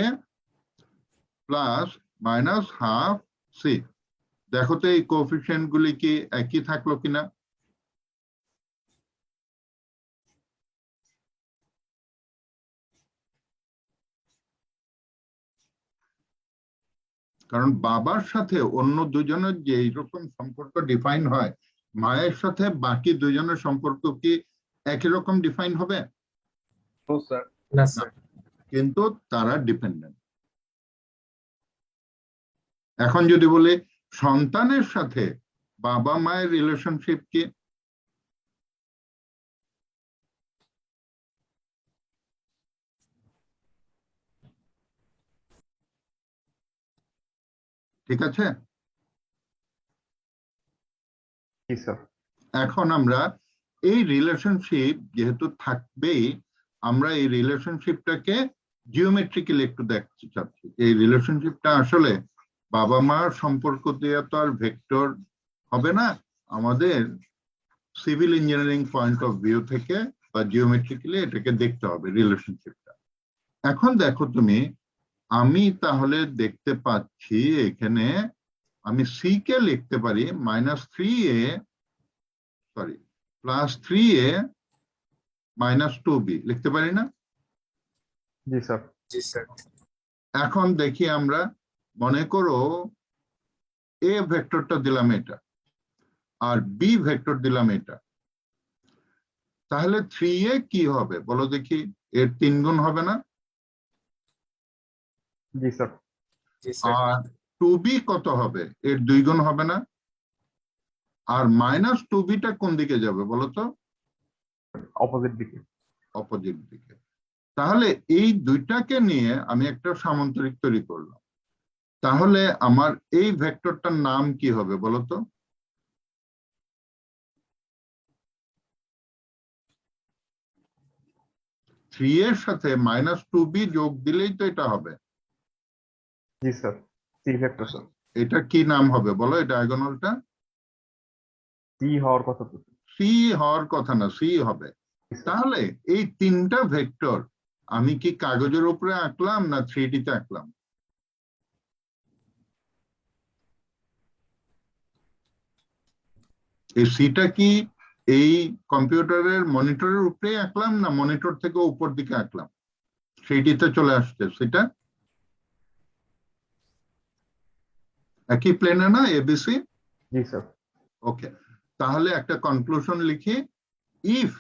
plus -½ c। দেখো তো এই কোএফিসিয়েন্ট গুলি কি একই থাকলো কিনা। কারণ বাবার সাথে অন্য দুজনের যে এইরকম সম্পর্ক ডিফাইন হয়, মায়ের সাথে বাকি দুজনের সম্পর্ক কি একই রকম ডিফাইন হবে? ও স্যার। না স্যার। কিন্তু তারা ডিপেন্ডেন্ট। এখন যদি বলি সন্তানের সাথে বাবা মায়ের রিলেশনশিপ কি, ঠিক আছে? জি স্যার। এখন আমরা এই রিলেশনশিপ যেহেতু থাকবেই, আমরা এই রিলেশনশিপটাকে জিওমেট্রিক্যালি একটু দেখতে চাচ্ছি। এই রিলেশনশিপটা আসলে বাবা মার সম্পর্ক দিয়ে তো আর ভেক্টর হবে না, আমাদের civil engineering point of view থেকে বা জিওমেট্রিক্যালি এটাকে দেখতে হবে রিলেশনশিপটা। এখন দেখো তুমি, আমি তাহলে দেখতে পাচ্ছি এখানে আমি সি কে লিখতে পারি +3a -2b লিখতে পারি না? জি স্যার। জি স্যার। এখন দেখি আমরা, মনে করো এ ভেক্টরটা দিলাম এটা আর বি ভেক্টর দিলাম এটা, তাহলে 3a কি হবে বলো দেখি? এর 3 গুণ হবে না? জি স্যার। জি স্যার। আর 2b কত হবে? এর 2 গুণ হবে না? আর -2bটা কোন দিকে যাবে বলো তো? অপোজিট দিকে। অপোজিট দিকে। তাহলে এই দুইটাকে নিয়ে আমি একটা সামান্তরিক তৈরি করলাম। তাহলে আমার এই ভেক্টরটার নাম কি হবে বলতো? থ্রি এর সাথে -2b যোগ দিলেই তো এটা হবে। জি স্যার। C vector sir. এটা কি নাম হবে বলো, এই ডায়াগোনালটা? সি হওয়ার কথা তো। সি হওয়ার কথা না, সি হবে। তাহলে এই তিনটা ভেক্টর আমি কি কাগজের উপরে আঁকলাম না 3D তে আঁকলাম? এই সিটা কি এই কম্পিউটারের মনিটরের উপরে আঁকলাম না মনিটর থেকে উপর দিকে আঁকলাম? 3D তে চলে আসছে সেটা একই প্লেনে না, এবিসি? জি স্যার। ওকে, তাহলে একটা কনক্লুশন লিখি, if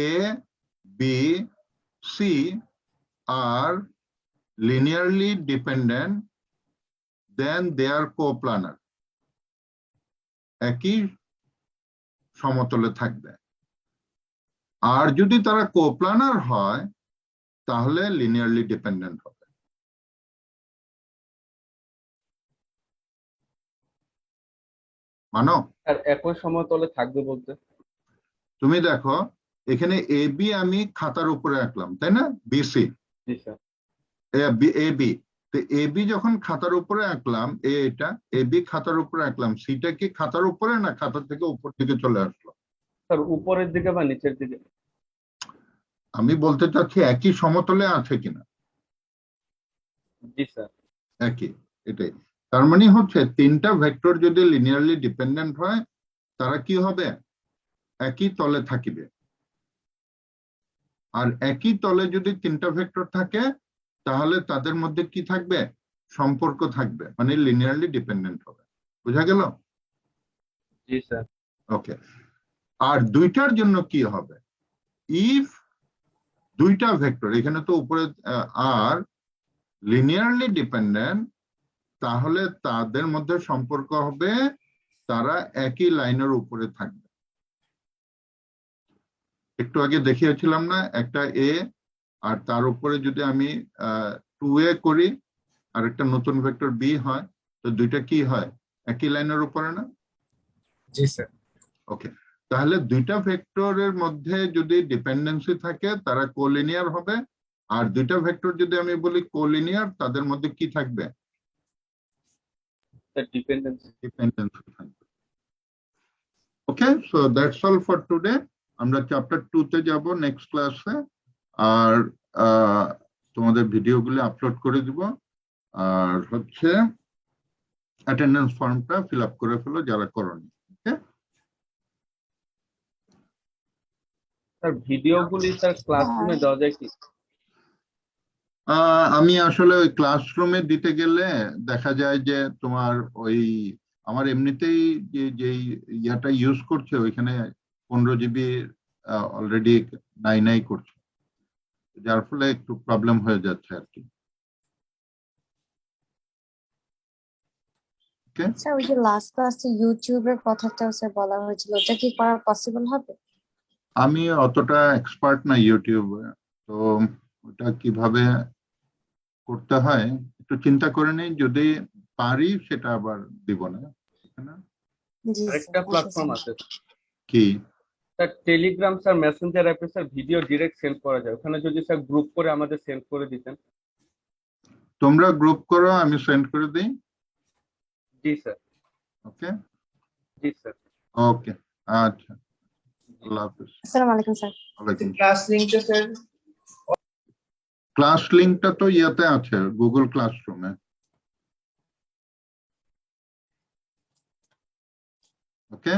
A B C are linearly dependent then they are coplanar, একই সমতলে থাকবে। আর যদি তারা কোপ্লানার হয় তাহলে লিনিয়ারলি ডিপেন্ডেন্ট হবে। মানো? আর একই সমতলে থাকবে বলতে? তুমি দেখো এখানে এ বি আমি খাতার উপরে আঁকলাম, তাই না? BC G sir. A B, তো এ বি যখন খাতার উপরে আঁকলাম, এটা এ বি খাতার উপরে আঁকলাম, সিটা কি খাতার উপরে না খাতার থেকে উপর দিকে চলে আসলো? স্যার উপরের দিকে বা নিচের দিকে? আমি বলতে চাচ্ছি একই সমতলে আছে কিনা। জি স্যার। একই, এটাই। তার মানে হচ্ছে তিনটা ভেক্টর যদি লিনিয়ারলি ডিপেন্ডেন্ট হয় তারা কি হবে? একই তলে থাকিবে। আর একই তলে যদি তিনটা ভেক্টর থাকে তাহলে তাদের মধ্যে কি থাকবে? সম্পর্ক থাকবে, মানে লিনিয়ারলি ডিপেন্ডেন্ট হবে। বুঝা গেল? জি স্যার। ওকে। আর দুইটার জন্য কি হবে? ইফ দুইটা ভেক্টর, এখানে তো উপরে আর লিনিয়ারলি ডিপেন্ডেন্ট, তাহলে তাদের মধ্যে সম্পর্ক হবে তারা একই লাইনের উপরে থাকবে। একটু আগে দেখিয়েছিলাম না, একটা এ আর তার উপরে যদি আমি 2a করি আর একটা নতুন ভেক্টর বি হয়, তো দুইটা কি হয়? একই লাইনের উপরে না? জি স্যার। ওকে, তাহলে দুইটা ভেক্টরের মধ্যে যদি ডিপেন্ডেন্সি থাকে তারা কোলিনিয়ার হবে, আর দুইটা ভেক্টর যদি আমি বলি কোলিনিয়ার, তাদের মধ্যে কি থাকবে? Sir dependency. ডিপেন্ডেন্সি থাকবে। Okay, so that's all for today. আমরা চ্যাপ্টার 2 তে যাব নেক্সট ক্লাসে, আর তোমাদের ভিডিওগুলো আপলোড করে দিব। আর হচ্ছে অ্যাটেন্ডেন্স ফর্মটা ফিল আপ করে ফেলো যারা করনি। ওকে, স্যার ভিডিওগুলি স্যার ক্লাসরুমে দেওয়া যায় কি? আমি আসলে ওই ক্লাসরুমে দিতে গেলে দেখা যায় যে তোমার ওই আমার এমনিতেই যে ইয়াটা ইউজ করছে ওইখানে 15 জিবি অলরেডি নাই করছে, যার ফলে একটু প্রবলেম হয়ে যাচ্ছে আর কি। ওকে, স্যার ওই যে লাস্ট ক্লাসে ইউটিউবের কথাটা স্যার বলা হয়েছিল, ওটা কি করা পসিবল হবে? আমি অতটা এক্সপার্ট না ইউটিউবে, তো ওটা কিভাবে করতে হয় একটু চিন্তা করে নেই, যদি পারি সেটা আবার দিব না। জি আরেকটা প্ল্যাটফর্ম আছে কি? স্যার, টেলিগ্রাম স্যার, মেসেঞ্জার অ্যাপে স্যার ভিডিও ডিরেক্ট সেন্ড করা যায়, ওখানে যদি স্যার গ্রুপ করে আমাদের সেন্ড করে দিতেন। তোমরা গ্রুপ করো, আমি সেন্ড করে দিই। জি স্যার। ওকে, জি স্যার। ওকে, আচ্ছা, আল্লাহ হাফিজ। আসসালামু আলাইকুম স্যার। ওয়ালাইকুম। ক্লাস লিঙ্কটা স্যার ক্লাস লিঙ্কটা তো ইয়াতে আছে, গুগল ক্লাসরুমে। ওকে।